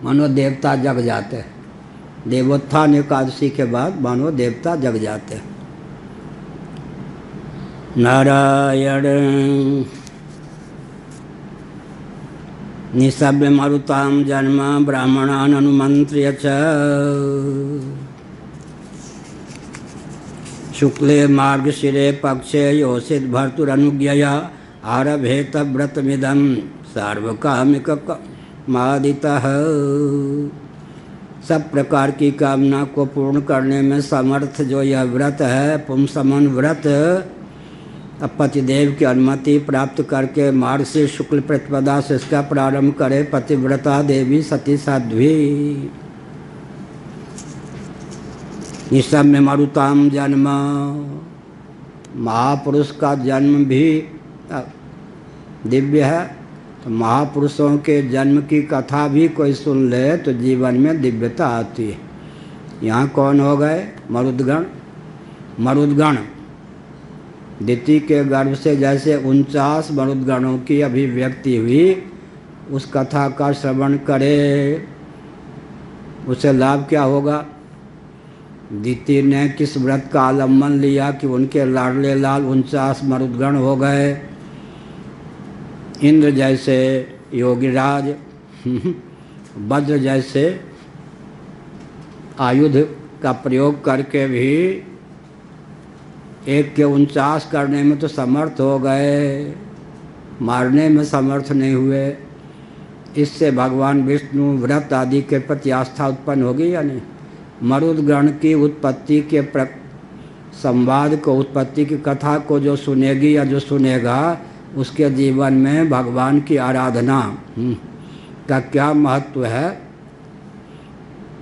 मानो देवता जग जाते हैं। देवोत्थान एकादशी के बाद मानो देवता जग जाते हैं। नारायण निसभ्य मरुताम जन्म ब्राह्मणान अनुमंत्र्य च शुक्ले मार्गशिरे पक्षे योषित भर्तुरनुज्ञया आरभेत व्रतमिदं सार्वकामिक मादितः, सब प्रकार की कामना को पूर्ण करने में समर्थ जो यह व्रत है, पुंसमन व्रत, पतिदेव की अनुमति प्राप्त करके मार्ग से शुक्ल प्रतिपदा से इसका प्रारंभ करे। पतिव्रता देवी सती साध्वी। इस सब में मरुताम जन्म, महापुरुष का जन्म भी दिव्य है। तो महापुरुषों के जन्म की कथा भी कोई सुन ले तो जीवन में दिव्यता आती है। यहाँ कौन हो गए? मरुदगण। मरुदगण दिति के गर्भ से जैसे 49 मरुदगणों की अभिव्यक्ति हुई, उस कथा का श्रवण करे, उसे लाभ क्या होगा? दिति ने किस व्रत का आलम्बन लिया कि उनके लाडले लाल 49 मरुदगण हो गए। इंद्र जैसे योगीराज, वज्र जैसे आयुध का प्रयोग करके भी एक के 49 करने में तो समर्थ हो गए, मारने में समर्थ नहीं हुए। इससे भगवान विष्णु व्रत आदि के प्रति आस्था उत्पन्न होगी या नहीं? मरुदगण की उत्पत्ति के संवाद को, उत्पत्ति की कथा को जो सुनेगी या जो सुनेगा, उसके जीवन में भगवान की आराधना का क्या महत्व है,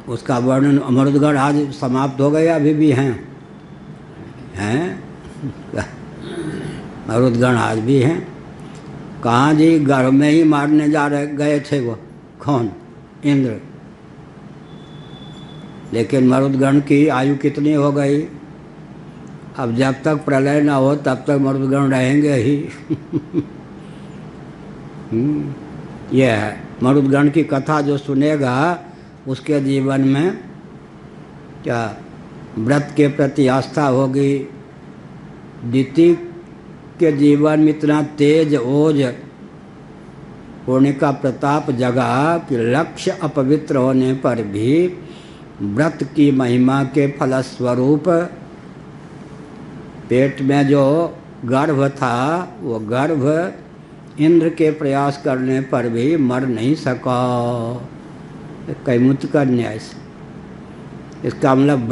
उसका वर्णन। मरुदगण आज समाप्त हो गए, अभी भी हैं मरुदगण आज भी हैं। कहाँ जी? गर्भ में ही मारने जा रहे गए थे वो। कौन? इंद्र। लेकिन मरुदगण की आयु कितनी हो गई? अब जब तक प्रलय ना हो तब तक मरुदगण रहेंगे ही। यह है मरुदगण की कथा जो सुनेगा, उसके जीवन में क्या व्रत के प्रति आस्था होगी। दिति के जीवन में इतना तेज ओज होने का प्रताप जगा कि लक्ष्य अपवित्र होने पर भी व्रत की महिमा के फलस्वरूप पेट में जो गर्भ था, वो गर्भ इंद्र के प्रयास करने पर भी मर नहीं सका। कैमुत का न्याय से इसका मतलब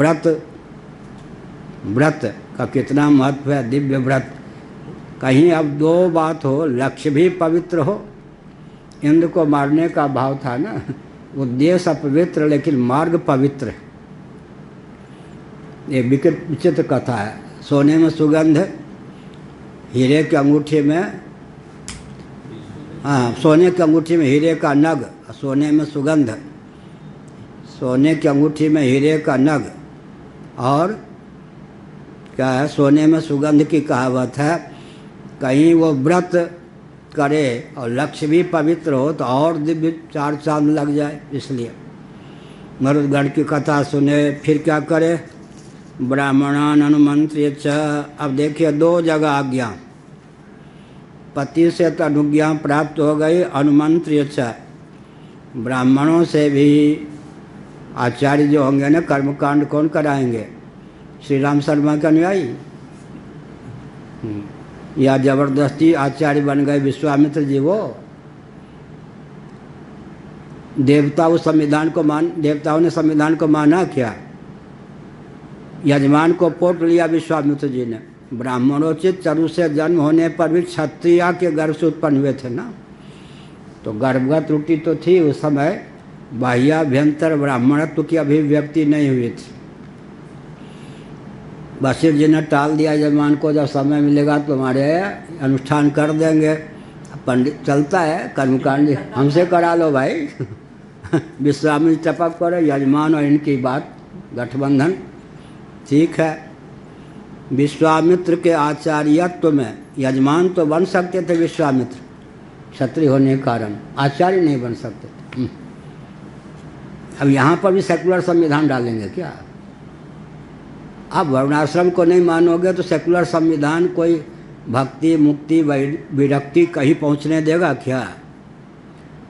व्रत का कितना महत्व है। दिव्य व्रत। कहीं अब दो बात हो, लक्ष्य भी पवित्र हो। इंद्र को मारने का भाव था ना, उद्देश्य अपवित्र लेकिन मार्ग पवित्र। ये विचित्र कथा है। सोने में सुगंध, हीरे की अंगूठी में, सोने की अंगूठी में हीरे का नग, सोने में सुगंध, सोने की अंगूठी में हीरे का नग, और क्या है? सोने में सुगंध की कहावत है। कहीं वो व्रत करे और लक्ष्य भी पवित्र हो तो और दिव्य 4 चांद लग जाए। इसलिए मरुदगण की कथा सुने, फिर क्या करे? ब्राह्मणान अनुमंत्र्य च। अब देखिए 2 जगह आज्ञा। पति से तो अनुज्ञा प्राप्त हो गई, अनुमंत्र्य च। ब्राह्मणों से भी आचार्य जो होंगे ना, कर्मकांड कौन कराएंगे? श्री राम शर्मा के अनुयायी, या जबरदस्ती आचार्य बन गए विश्वामित्र जी? वो देवताओं ने संविधान को माना क्या? यजमान को पोट लिया विश्वामित्र जी ने। ब्राह्मणोचित चरु से जन्म होने पर भी क्षत्रिय के गर्भ से उत्पन्न हुए थे ना, तो गर्भगत त्रुटि तो थी उस समय, बाह्याभ्यंतर ब्राह्मणत्व की अभिव्यक्ति नहीं हुई थी। वशिष्ठ जी ने टाल दिया यजमान को, जब समय मिलेगा तो हमारे अनुष्ठान कर देंगे। पंडित चलता है कर्मकांड, हमसे करा लो भाई। विश्वामित्र टपक पड़े, यजमान और इनकी बात गठबंधन। ठीक है, विश्वामित्र के आचार्यत्व में यजमान तो बन सकते थे विश्वामित्र, क्षत्रिय होने के कारण, आचार्य नहीं बन सकते थे। अब यहाँ पर भी सेकुलर संविधान डालेंगे क्या? आप वर्णाश्रम को नहीं मानोगे तो सेकुलर संविधान कोई भक्ति मुक्ति विरक्ति कहीं पहुँचने देगा क्या?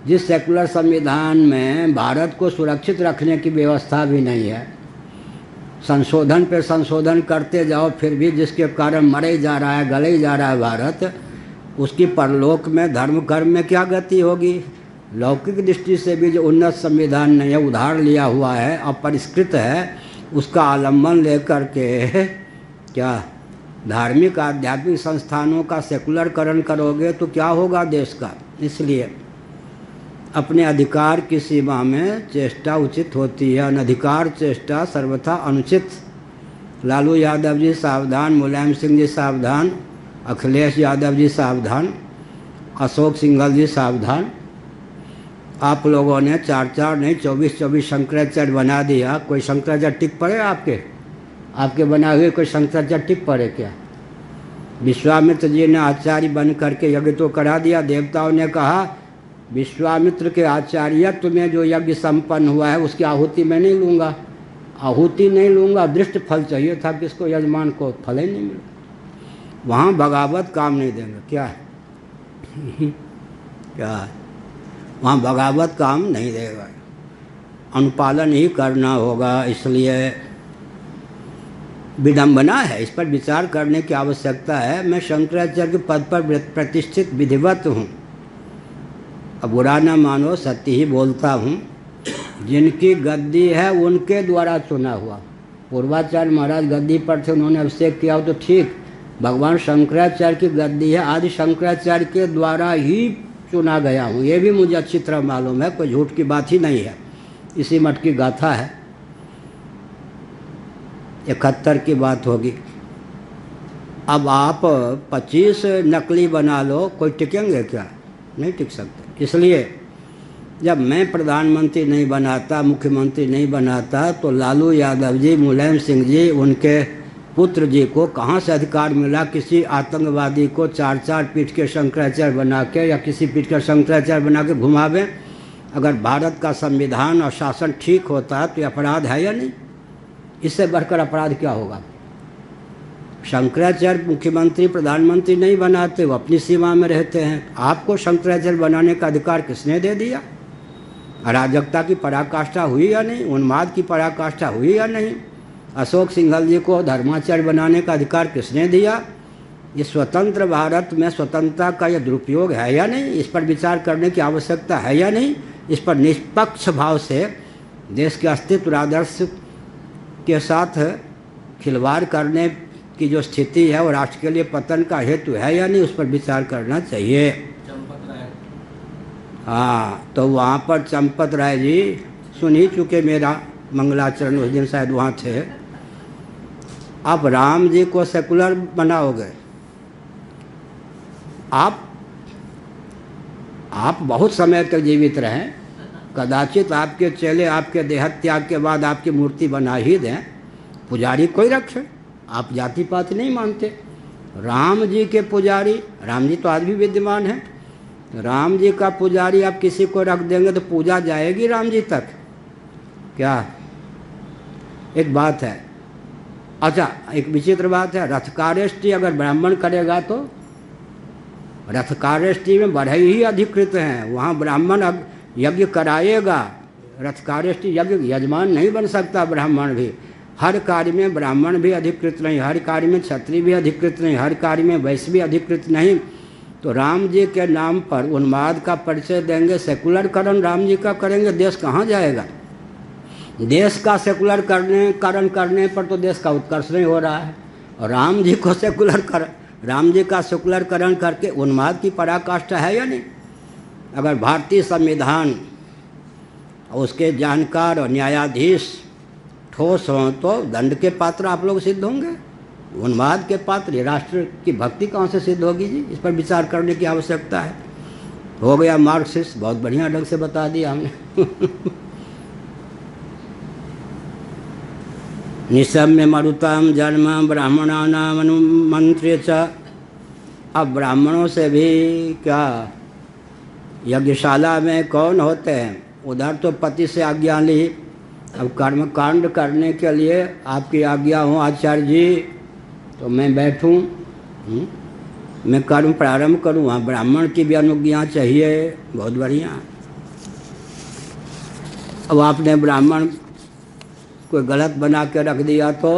जिस सेकुलर संविधान में भारत को सुरक्षित रखने की व्यवस्था भी नहीं है, संशोधन पे संशोधन करते जाओ, फिर भी जिसके कारण मरे ही जा रहा है, गले ही जा रहा है भारत, उसकी परलोक में धर्म कर्म में क्या गति होगी। लौकिक दृष्टि से भी जो उन्नत संविधान नहीं है, उधार लिया हुआ है, अपरिष्कृत है, उसका आलम्बन लेकर के क्या धार्मिक आध्यात्मिक संस्थानों का सेकुलरकरण करोगे तो क्या होगा देश का। इसलिए अपने अधिकार की सीमा में चेष्टा उचित होती है, अनधिकार चेष्टा सर्वथा अनुचित। लालू यादव जी सावधान, मुलायम सिंह जी सावधान, अखिलेश यादव जी सावधान, अशोक सिंघल जी सावधान। आप लोगों ने 4-4 नहीं 24-24 शंकराचार्य बना दिया। कोई शंकराचार्य टिक पड़े आपके बनाए हुए कोई शंकराचार्य टिक पड़े क्या। विश्वामित्र जी ने आचार्य बन करके यज्ञ तो करा दिया। देवताओं ने कहा विश्वामित्र के आचार्यत्व में जो यज्ञ संपन्न हुआ है उसकी आहुति मैं नहीं लूँगा, आहुति नहीं लूँगा। दृष्ट फल चाहिए था किसको, यजमान को, फल ही नहीं मिला। वहाँ बगावत काम नहीं देंगे क्या क्या, वहाँ बगावत काम नहीं देगा, अनुपालन ही करना होगा। इसलिए विडंबना है, इस पर विचार करने की आवश्यकता है। मैं शंकराचार्य के पद पर प्रतिष्ठित विधिवत हूँ, अब बुरा न मानो, सत्य ही बोलता हूँ। जिनकी गद्दी है उनके द्वारा चुना हुआ। पूर्वाचार्य महाराज गद्दी पर थे, उन्होंने अभिषेक किया हो तो ठीक, भगवान शंकराचार्य की गद्दी है, आदि शंकराचार्य के द्वारा ही चुना गया हूँ। ये भी मुझे अच्छी तरह मालूम है, कोई झूठ की बात ही नहीं है। इसी मठ की गाथा है, 71 की बात होगी। अब आप 25 नकली बना लो, कोई टिकेंगे क्या, नहीं टिक सकते। इसलिए जब मैं प्रधानमंत्री नहीं बनाता, मुख्यमंत्री नहीं बनाता, तो लालू यादव जी, मुलायम सिंह जी, उनके पुत्र जी को कहाँ से अधिकार मिला किसी आतंकवादी को 4-4 पीठ के शंकराचार्य बना के या किसी पीठ का शंकराचार्य बना के घुमावें। अगर भारत का संविधान और शासन ठीक होता तो अपराध है या नहीं, इससे बढ़कर अपराध क्या होगा। शंकराचार्य मुख्यमंत्री प्रधानमंत्री नहीं बनाते, वो अपनी सीमा में रहते हैं। आपको शंकराचार्य बनाने का अधिकार किसने दे दिया। अराजकता की पराकाष्ठा हुई या नहीं, उन्माद की पराकाष्ठा हुई या नहीं। अशोक सिंघल जी को धर्माचार्य बनाने का अधिकार किसने दिया। इस स्वतंत्र भारत में स्वतंत्रता का यह दुरुपयोग है या नहीं, इस पर विचार करने की आवश्यकता है या नहीं। इस पर निष्पक्ष भाव से देश के अस्तित्व आदर्श के साथ खिलवाड़ करने की जो स्थिति है वो राष्ट्र के लिए पतन का हेतु है या नहीं, उस पर विचार करना चाहिए। हाँ, तो वहाँ पर चंपत राय जी सुन ही चुके मेरा मंगलाचरण, उस दिन शायद वहाँ थे। आप राम जी को सेकुलर बनाओगे, आप बहुत समय तक जीवित रहें, कदाचित आपके चेले आपके देहत्याग के बाद आपकी मूर्ति बना ही दें, पुजारी कोई रखे। आप जाति पात नहीं मानते। राम जी के पुजारी, राम जी तो आज भी विद्यमान है, राम जी का पुजारी आप किसी को रख देंगे तो पूजा जाएगी राम जी तक क्या। एक बात है। अच्छा, एक विचित्र बात है, रथकारेष्टि अगर ब्राह्मण करेगा तो रथकारेष्टि में बढ़ई ही अधिकृत हैं, वहाँ ब्राह्मण यज्ञ कराएगा। रथकारेष्टि यज्ञ यजमान नहीं बन सकता ब्राह्मण भी। हर कार्य में ब्राह्मण भी अधिकृत नहीं, हर कार्य में क्षत्रिय भी अधिकृत नहीं, हर कार्य में वैश्य भी अधिकृत नहीं। तो राम जी के नाम पर उन्माद का परिचय देंगे, सेकुलरकरण राम जी का करेंगे, देश कहाँ जाएगा। देश का सेकुलरकरण करने पर तो देश का उत्कर्ष नहीं हो रहा है। और राम जी को राम जी का सेकुलरकरण करके उन्माद की पराकाष्ठा है या नहीं। अगर भारतीय संविधान उसके जानकार और न्यायाधीश ठोस हों तो दंड के पात्र आप लोग सिद्ध होंगे, उन्माद के पात्र राष्ट्र की भक्ति कहाँ से सिद्ध होगी जी। इस पर विचार करने की आवश्यकता है। हो गया मार्क्सिस्ट, बहुत बढ़िया ढंग से बता दिया हमने। निशम्य मरुतम जन्म ब्राह्मणानाम अनुमंत्र्य च। अब ब्राह्मणों से भी क्या, यज्ञशाला में कौन होते हैं, उधर तो पति से आज्ञा ली, अब कर्म कांड करने के लिए आपकी आज्ञा हो आचार्य जी तो मैं बैठूं, मैं कर्म प्रारंभ करूं, वहाँ ब्राह्मण की भी अनुज्ञा चाहिए। बहुत बढ़िया। अब आपने ब्राह्मण कोई गलत बना के रख दिया तो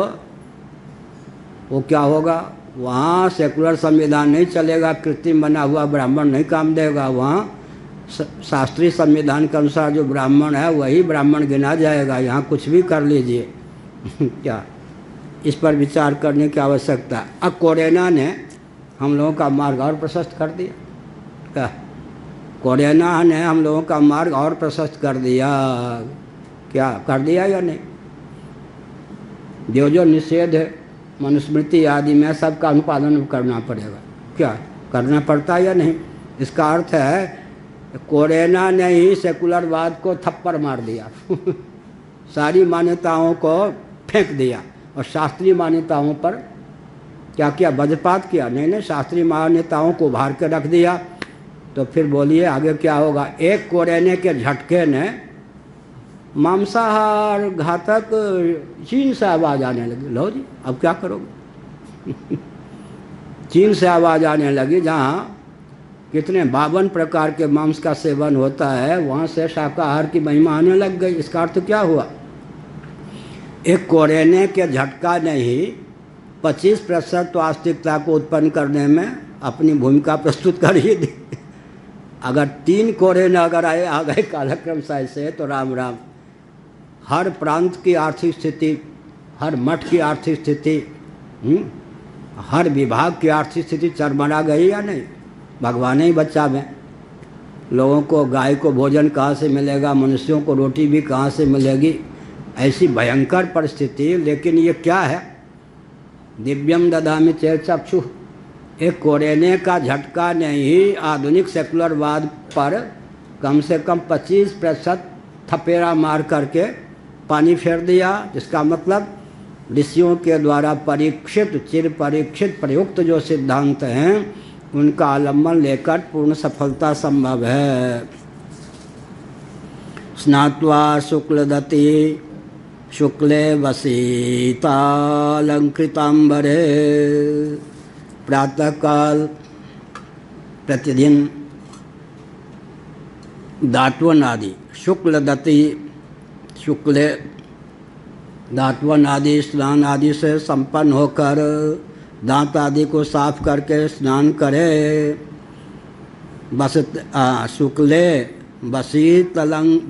वो क्या होगा, वहाँ सेकुलर संविधान नहीं चलेगा, कृत्रिम बना हुआ ब्राह्मण नहीं काम देगा। वहाँ शास्त्रीय संविधान के अनुसार जो ब्राह्मण है वही ब्राह्मण गिना जाएगा। यहाँ कुछ भी कर लीजिए क्या, इस पर विचार करने की आवश्यकता। अब कोरोना ने हम लोगों का मार्ग और प्रशस्त कर दिया। क्या कोरोना ने हम लोगों का मार्ग और प्रशस्त कर दिया? क्या कर दिया या नहीं? जो निषेध है मनुस्मृति आदि में सबका अनुपालन करना पड़ेगा। क्या करना पड़ता है या नहीं? इसका अर्थ है कोरोना ने ही सेकुलरवाद को थप्पड़ मार दिया सारी मान्यताओं को फेंक दिया और शास्त्रीय मान्यताओं पर क्या किया? वज्रपात किया। नहीं, शास्त्रीय मान्यताओं को उभार के रख दिया। तो फिर बोलिए आगे क्या होगा? एक कोरोना के झटके ने मांसाहार घातक चीन से आवाज़ आने लगी। लो जी, अब क्या करोगे चीन से आवाज़ आने लगी, जहाँ कितने 52 प्रकार के मांस का सेवन होता है, वहाँ से शाकाहार की महिमा आने लग गई। इसका अर्थ क्या हुआ? एक कोरोना के झटका ने ही 25% वास्तविकता को उत्पन्न करने में अपनी भूमिका प्रस्तुत कर ही दी। अगर 3 कोरोना अगर आ गए कालक्रम से तो राम राम, हर प्रांत की आर्थिक स्थिति, हर मठ की आर्थिक स्थिति, हर विभाग की आर्थिक स्थिति चरमरा गई या नहीं? भगवान ही बच्चा में लोगों को गाय को भोजन कहाँ से मिलेगा, मनुष्यों को रोटी भी कहाँ से मिलेगी, ऐसी भयंकर परिस्थिति। लेकिन ये क्या है? दिव्यम ददामि चक्षुः। एक कोरोना का झटका ने ही आधुनिक सेकुलरवाद पर कम से कम 25% थपेड़ा मार करके पानी फेर दिया। जिसका मतलब ऋषियों के द्वारा परीक्षित, चिर परीक्षित, प्रयुक्त जो सिद्धांत हैं उनका आलम्बन लेकर पूर्ण सफलता संभव है। स्नात्वा शुक्लदति शुक्ले वसीतालंकृतांबरे प्रातःकाल प्रतिदिन दातवन आदि शुक्लदति शुक्ले दातवन आदि स्नान आदि से संपन्न होकर दांत आदि को साफ करके स्नान करे। शुक्ले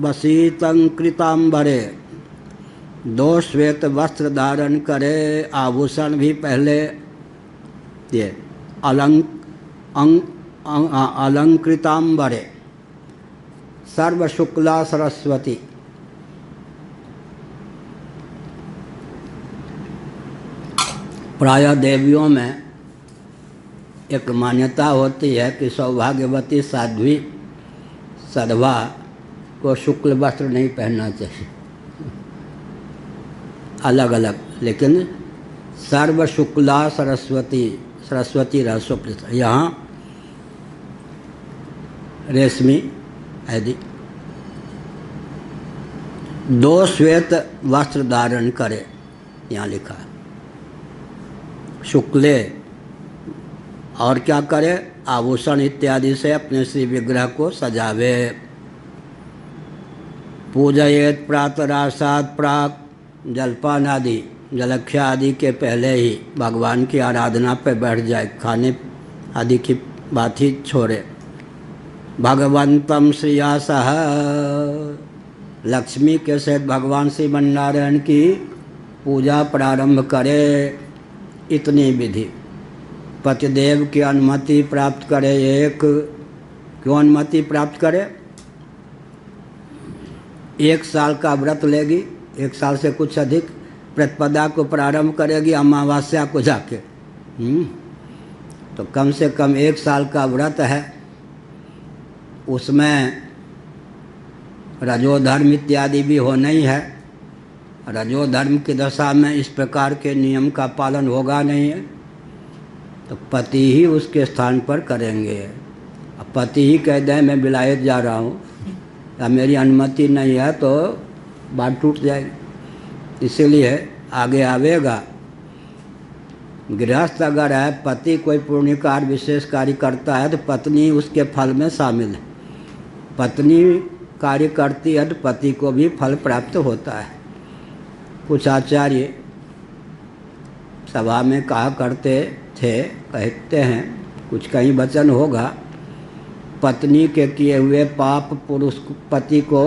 वसीतंकृतांबरे 2 श्वेत वस्त्र धारण करे। आभूषण भी पहले ये अलंकृतांबरे सर्व शुक्ला सरस्वती। प्रायः देवियों में एक मान्यता होती है कि सौभाग्यवती साध्वी सधवा को शुक्ल वस्त्र नहीं पहनना चाहिए, अलग अलग। लेकिन सर्व शुक्ला सरस्वती, सरस्वती रह शुक्ल, यहाँ रेशमी आदि 2 श्वेत वस्त्र धारण करे, यहाँ लिखा है। शुक्ले और क्या करे? आभूषण इत्यादि से अपने श्री विग्रह को सजावे। पूजयेत प्रातराशात प्राक, जलपान आदि जलख्या आदि के पहले ही भगवान की आराधना पे बैठ जाए, खाने आदि की बात ही छोड़े। भगवंतम श्रिया सह, लक्ष्मी के सहित भगवान श्री नारायण की पूजा प्रारंभ करे। इतनी विधि पतिदेव की अनुमति प्राप्त करे। एक क्यों अनुमति प्राप्त करे? 1 साल का व्रत लेगी, 1 साल से कुछ अधिक, प्रतिपदा को प्रारंभ करेगी अमावस्या को जाके। तो कम से कम 1 साल का व्रत है। उसमें रजोधर्म इत्यादि भी होना ही है। रजोधर्म की दशा में इस प्रकार के नियम का पालन होगा नहीं है, तो पति ही उसके स्थान पर करेंगे। अब पति ही कह दें मैं विलायत जा रहा हूँ या मेरी अनुमति नहीं है, तो बात टूट जाएगी। इसीलिए आगे आवेगा, गृहस्थ अगर है, पति कोई पुण्य कार्य विशेष कार्य करता है तो पत्नी उसके फल में शामिल है। पत्नी कार्य करती है तो पति को भी फल प्राप्त होता है। कुछ आचार्य सभा में कहा करते थे, कहते हैं, कुछ कहीं वचन होगा, पत्नी के किए हुए पाप पुरुष पति को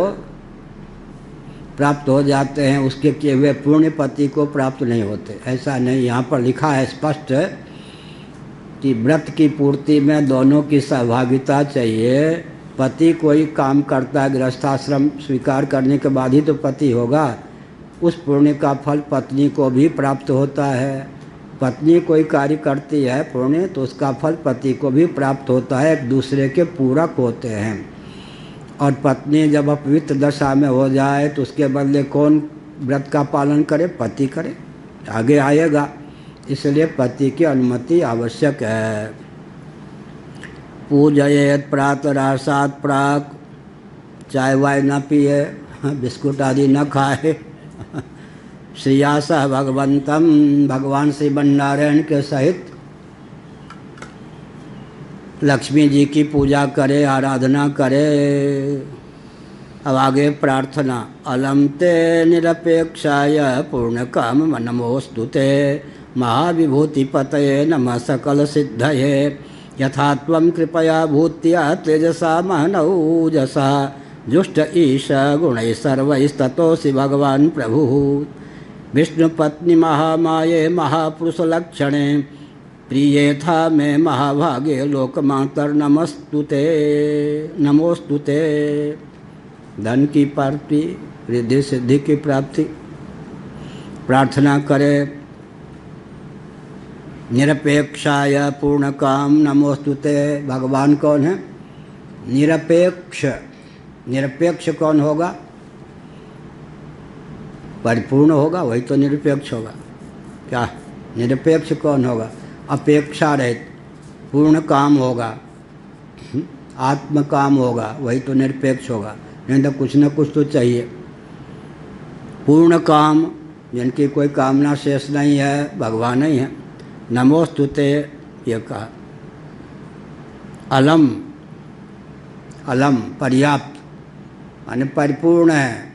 प्राप्त हो जाते हैं, उसके किए हुए पुण्य पति को प्राप्त नहीं होते। ऐसा नहीं, यहाँ पर लिखा है स्पष्ट कि व्रत की पूर्ति में दोनों की सहभागिता चाहिए। पति कोई काम करता है, गृहस्थाश्रम स्वीकार करने के बाद ही तो पति होगा, उस पुण्य का फल पत्नी को भी प्राप्त होता है। पत्नी कोई कार्य करती है पुण्य, तो उसका फल पति को भी प्राप्त होता है, एक दूसरे के पूरक होते हैं। और पत्नी जब अपवित्र दशा में हो जाए तो उसके बदले कौन व्रत का पालन करे? पति करे, आगे आएगा। इसलिए पति की अनुमति आवश्यक है। पूजयेत प्रातरासात प्राक, चाय वाय न पिए, बिस्कुट आदि न खाए। श्रिया सह भगवंतम, भगवान श्री नारायण के सहित लक्ष्मी जी की पूजा करे, आराधना करे। अब आगे प्रार्थना। अलम ते निरपेक्षाय पूर्ण काम नमोस्तुते, महाविभूति पतये नमः सकल सिद्धये। यथा त्वं कृपया भूत्या तेजसा महनौजसा, जुष्ट ईश गुणैः सर्वैस्ततोऽसि भगवान् प्रभुः। विष्णुपत्नी महामाये महापुरुषलक्षणे, प्रिये था मैं महाभागे लोकमातर नमस्तुते, नमोस्तुते। धन की प्राप्ति, रिद्धि सिद्धि की प्राप्ति प्रार्थना करे। निरपेक्षाय पूर्ण काम नमोस्तुते। भगवान कौन है? निरपेक्ष। निरपेक्ष कौन होगा? परिपूर्ण होगा, वही तो निरपेक्ष होगा। क्या निरपेक्ष कौन होगा? अपेक्षा रहित, पूर्ण काम होगा, आत्म काम होगा, वही तो निरपेक्ष होगा। नहीं तो कुछ न कुछ तो चाहिए। पूर्ण काम, जिनकी कोई कामना शेष नहीं है, भगवान ही है। नमोस्तुते ये कहा। अलम, अलम पर्याप्त, माने परिपूर्ण है।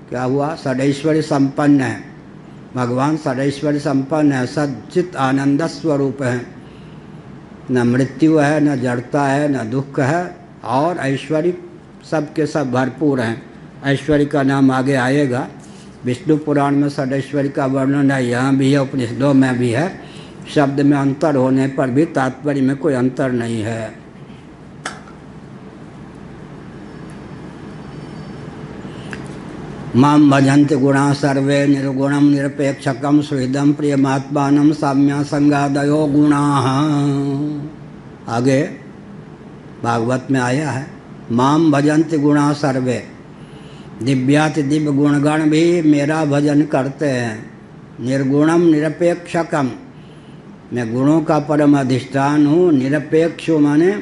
क्या हुआ? षडैश्वर्य संपन्न है। भगवान षडैश्वर्य संपन्न है, सच्चित आनंद स्वरूप है। न मृत्यु है, न जड़ता है, न दुख है, और ऐश्वर्य सब के सब भरपूर हैं। ऐश्वर्य का नाम आगे आएगा। विष्णु पुराण में षडैश्वर्य का वर्णन है, यहाँ भी है, उपनिषदों में भी है। शब्द में अंतर होने पर भी तात्पर्य में कोई अंतर नहीं है। माम भजन्ति गुणा सर्वे निर्गुणम निरपेक्षकम सुहृदम प्रियमात्मानम साम्या संगादयो गुणा। आगे भागवत में आया है, माम भजन्ति गुणा सर्वे, दिव्याति दिव्य गुणगण भी मेरा भजन करते हैं। निर्गुणम निरपेक्षकम, मैं गुणों का परम अधिष्ठान हूँ। निरपेक्ष माने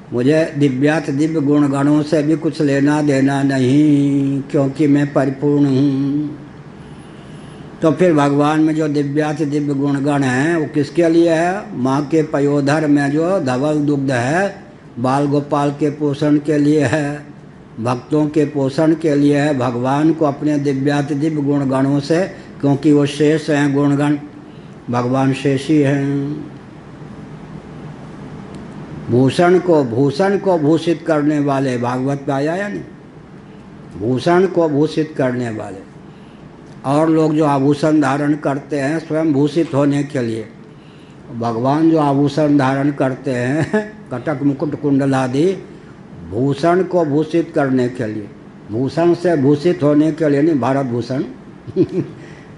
मुझे दिव्यात दिव्य गुणगणों से भी कुछ लेना देना नहीं, क्योंकि मैं परिपूर्ण हूँ। तो फिर भगवान में जो दिव्यात दिव्य गुणगण हैं वो किसके लिए है? माँ के पयोधर में जो धवल दुग्ध है, बाल गोपाल के पोषण के लिए है, भक्तों के पोषण के लिए है। भगवान को अपने दिव्यात दिव्य गुणगणों से, क्योंकि वो शेष हैं गुणगण, भगवान शेषी हैं। भूषण को भूषित करने वाले, भागवत में आया या नहीं? भूषण को भूषित करने वाले। और लोग जो आभूषण धारण करते हैं स्वयं भूषित होने के लिए, भगवान जो आभूषण धारण करते हैं, कटक मुकुट कुंडल आदि, भूषण को भूषित करने के लिए, भूषण से भूषित होने के लिए नहीं, भारत भूषण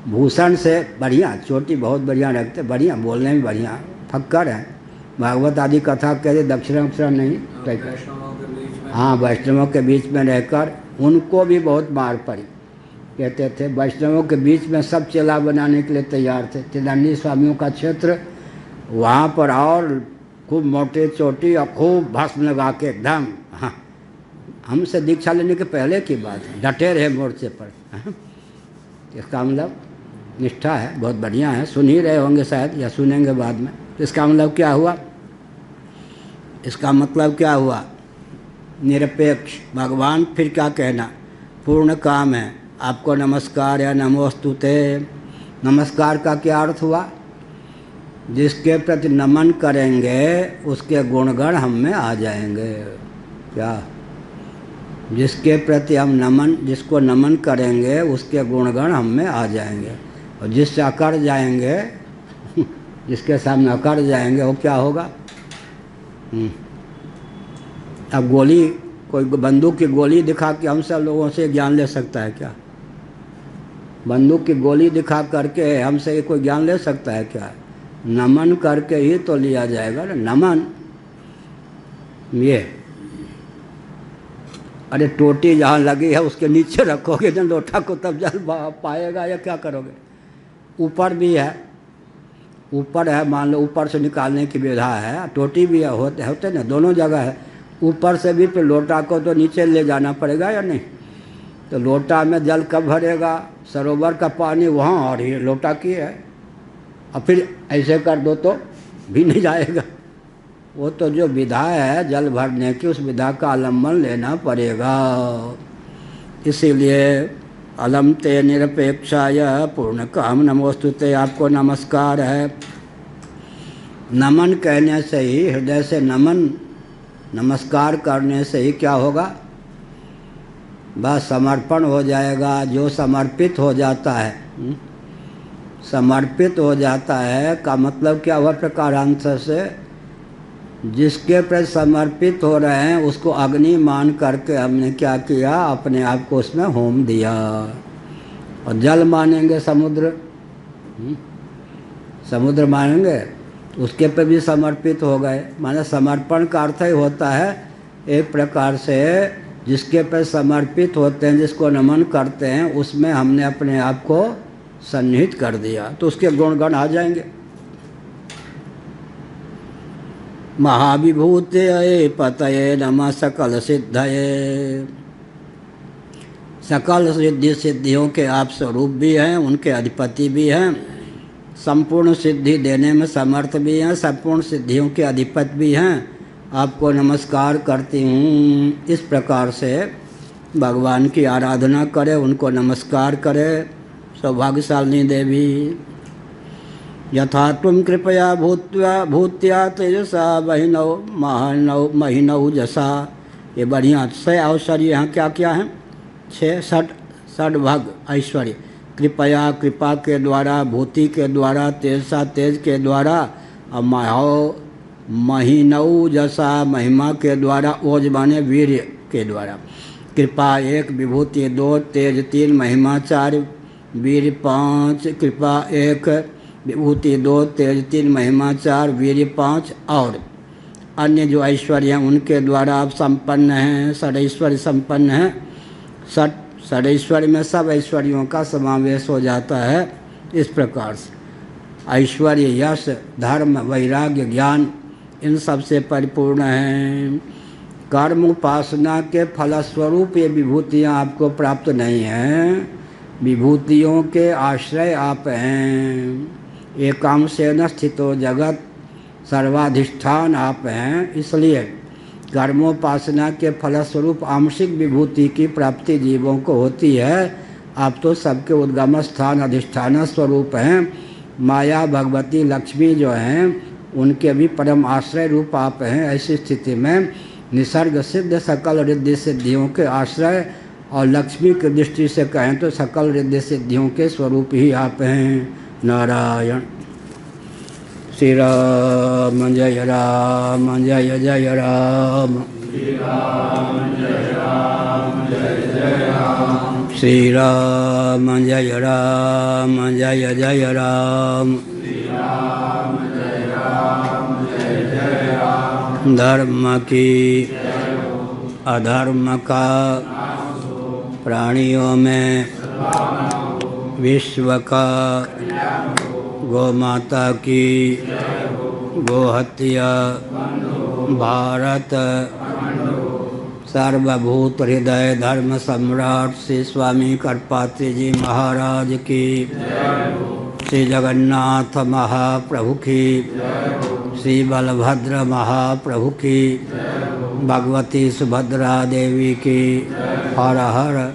भूषण से बढ़िया, चोटी बहुत बढ़िया रखते, बढ़िया बोलने में बढ़िया, फक्कर है। भागवत आदि कथा कहते दक्षिणाक्षर नहीं, हाँ वैष्णवों के बीच में रहकर उनको भी बहुत मार पड़ी। कहते थे वैष्णवों के बीच में सब चेला बनाने के लिए तैयार थे। तिलंडी स्वामियों का क्षेत्र, वहाँ पर और खूब मोटे चोटी और खूब भस्म लगा के एकदम, हाँ हमसे दीक्षा लेने के पहले की बात है, डटे रहे मोर्चे पर। हाँ? इसका मतलब निष्ठा है, बहुत बढ़िया है। सुन ही रहे होंगे शायद, या सुनेंगे बाद में। तो इसका मतलब क्या हुआ? इसका मतलब क्या हुआ? निरपेक्ष। भगवान फिर क्या कहना? पूर्ण काम है। आपको नमस्कार या नमोस्तुते। नमस्कार का क्या अर्थ हुआ? जिसके प्रति नमन करेंगे उसके गुणगण हम में आ जाएंगे। क्या? जिसके प्रति हम जिसको नमन करेंगे उसके गुणगण हम में आ जाएंगे, और जिससे अकड़ जाएंगे जिसके सामने अकड़ जाएंगे वो क्या होगा? अब कोई बंदूक की गोली दिखा के हम सब लोगों से ज्ञान ले सकता है क्या? बंदूक की गोली दिखा करके हमसे कोई ज्ञान ले सकता है क्या? नमन करके ही तो लिया जाएगा ना। नमन ये, अरे टोटी जहाँ लगी है उसके नीचे रखोगे जब लोटा को, तब जल पाएगा या क्या करोगे? ऊपर भी है, ऊपर है, मान लो ऊपर से निकालने की विधा है, टोटी भी है, होते ना, दोनों जगह है। ऊपर से भी फिर लोटा को तो नीचे ले जाना पड़ेगा या नहीं? तो लोटा में जल कब भरेगा? सरोवर का पानी वहाँ और ये लोटा की है, और फिर ऐसे कर दो तो भी नहीं जाएगा। वो तो जो विधा है जल भरने की, उस विधा का अवलंबन लेना पड़ेगा। इसीलिए अलम ते निरपेक्षाय पूर्ण काम नमोस्तुते, आपको नमस्कार है। नमन कहने से ही, हृदय से नमस्कार करने से ही क्या होगा? बस समर्पण हो जाएगा। जो समर्पित हो जाता है, समर्पित हो जाता है का मतलब क्या हुआ? प्रकारांत से जिसके प्रति समर्पित हो रहे हैं उसको अग्नि मान करके हमने क्या किया? अपने आप को उसमें होम दिया। और जल मानेंगे समुद्र, समुद्र मानेंगे उसके पे भी समर्पित हो गए। माने समर्पण का अर्थ ही होता है एक प्रकार से जिसके पे समर्पित होते हैं, जिसको नमन करते हैं, उसमें हमने अपने आप को सन्निहित कर दिया, तो उसके गुणगण आ जाएंगे। महाविभूतये पतये नमः सकल सिद्धये, सकल सिद्धियों के आप स्वरूप भी हैं, उनके अधिपति भी हैं, संपूर्ण सिद्धि देने में समर्थ भी हैं, संपूर्ण सिद्धियों के अधिपति भी हैं। आपको नमस्कार करती हूँ। इस प्रकार से भगवान की आराधना करे, उनको नमस्कार करे। सौभाग्यशालिनी देवी, यथा तुम कृपया भूत्या तेजसा महिनौ जसा। ये बढ़िया 6 ऐश्वर्य यहाँ क्या क्या हैं? 6 षड्भग ऐश्वर्य। कृपया कृपा के द्वारा, भूति के द्वारा, तेजसा तेज के द्वारा, और महिनौ जसा महिमा के द्वारा, ओज माने वीर्य के द्वारा। कृपा 1, विभूति 2, तेज 3, महिमा 4, वीर्य 5। कृपा 1, विभूति 2, तेज 3, महिमा 4, वीर्य 5, और अन्य जो ऐश्वर्य हैं उनके द्वारा आप संपन्न हैं, षडैश्वर्य संपन्न हैं। षडैश्वर्य में सब ऐश्वर्यों का समावेश हो जाता है। इस प्रकार से ऐश्वर्य, यश, धर्म, वैराग्य, ज्ञान, इन सब से परिपूर्ण हैं। कर्म उपासना के फलस्वरूप ये विभूतियाँ आपको प्राप्त नहीं हैं, विभूतियों के आश्रय आप हैं। एकांशेन स्थितो जगत, सर्वाधिष्ठान आप हैं। इसलिए कर्मोपासना के फलस्वरूप आंशिक विभूति की प्राप्ति जीवों को होती है। आप तो सबके उद्गम स्थान, अधिष्ठान स्वरूप हैं। माया, भगवती, लक्ष्मी जो हैं उनके भी परम आश्रय रूप आप हैं। ऐसी स्थिति में निसर्ग सिद्ध सकल रिद्धि सिद्धियों के आश्रय, और लक्ष्मी की दृष्टि से कहें तो सकल रिद्धि सिद्धियों के स्वरूप ही आप हैं। नारायण। श्री राम जय राम, जय जय राम। श्री राम जय राम, जय जय राम। श्री राम जय राम, जय जय राम। श्री राम जय राम, जय जय राम। धर्म की अधर्म का प्राणियों में, विश्व का, गौ माता की, गोहत्या, भारत, सर्वभूत हृदय धर्म सम्राट श्री स्वामी करपात्री जी महाराज की, श्री जगन्नाथ महाप्रभु की, श्री बलभद्र महाप्रभु की, भगवती सुभद्रा देवी की। हर हर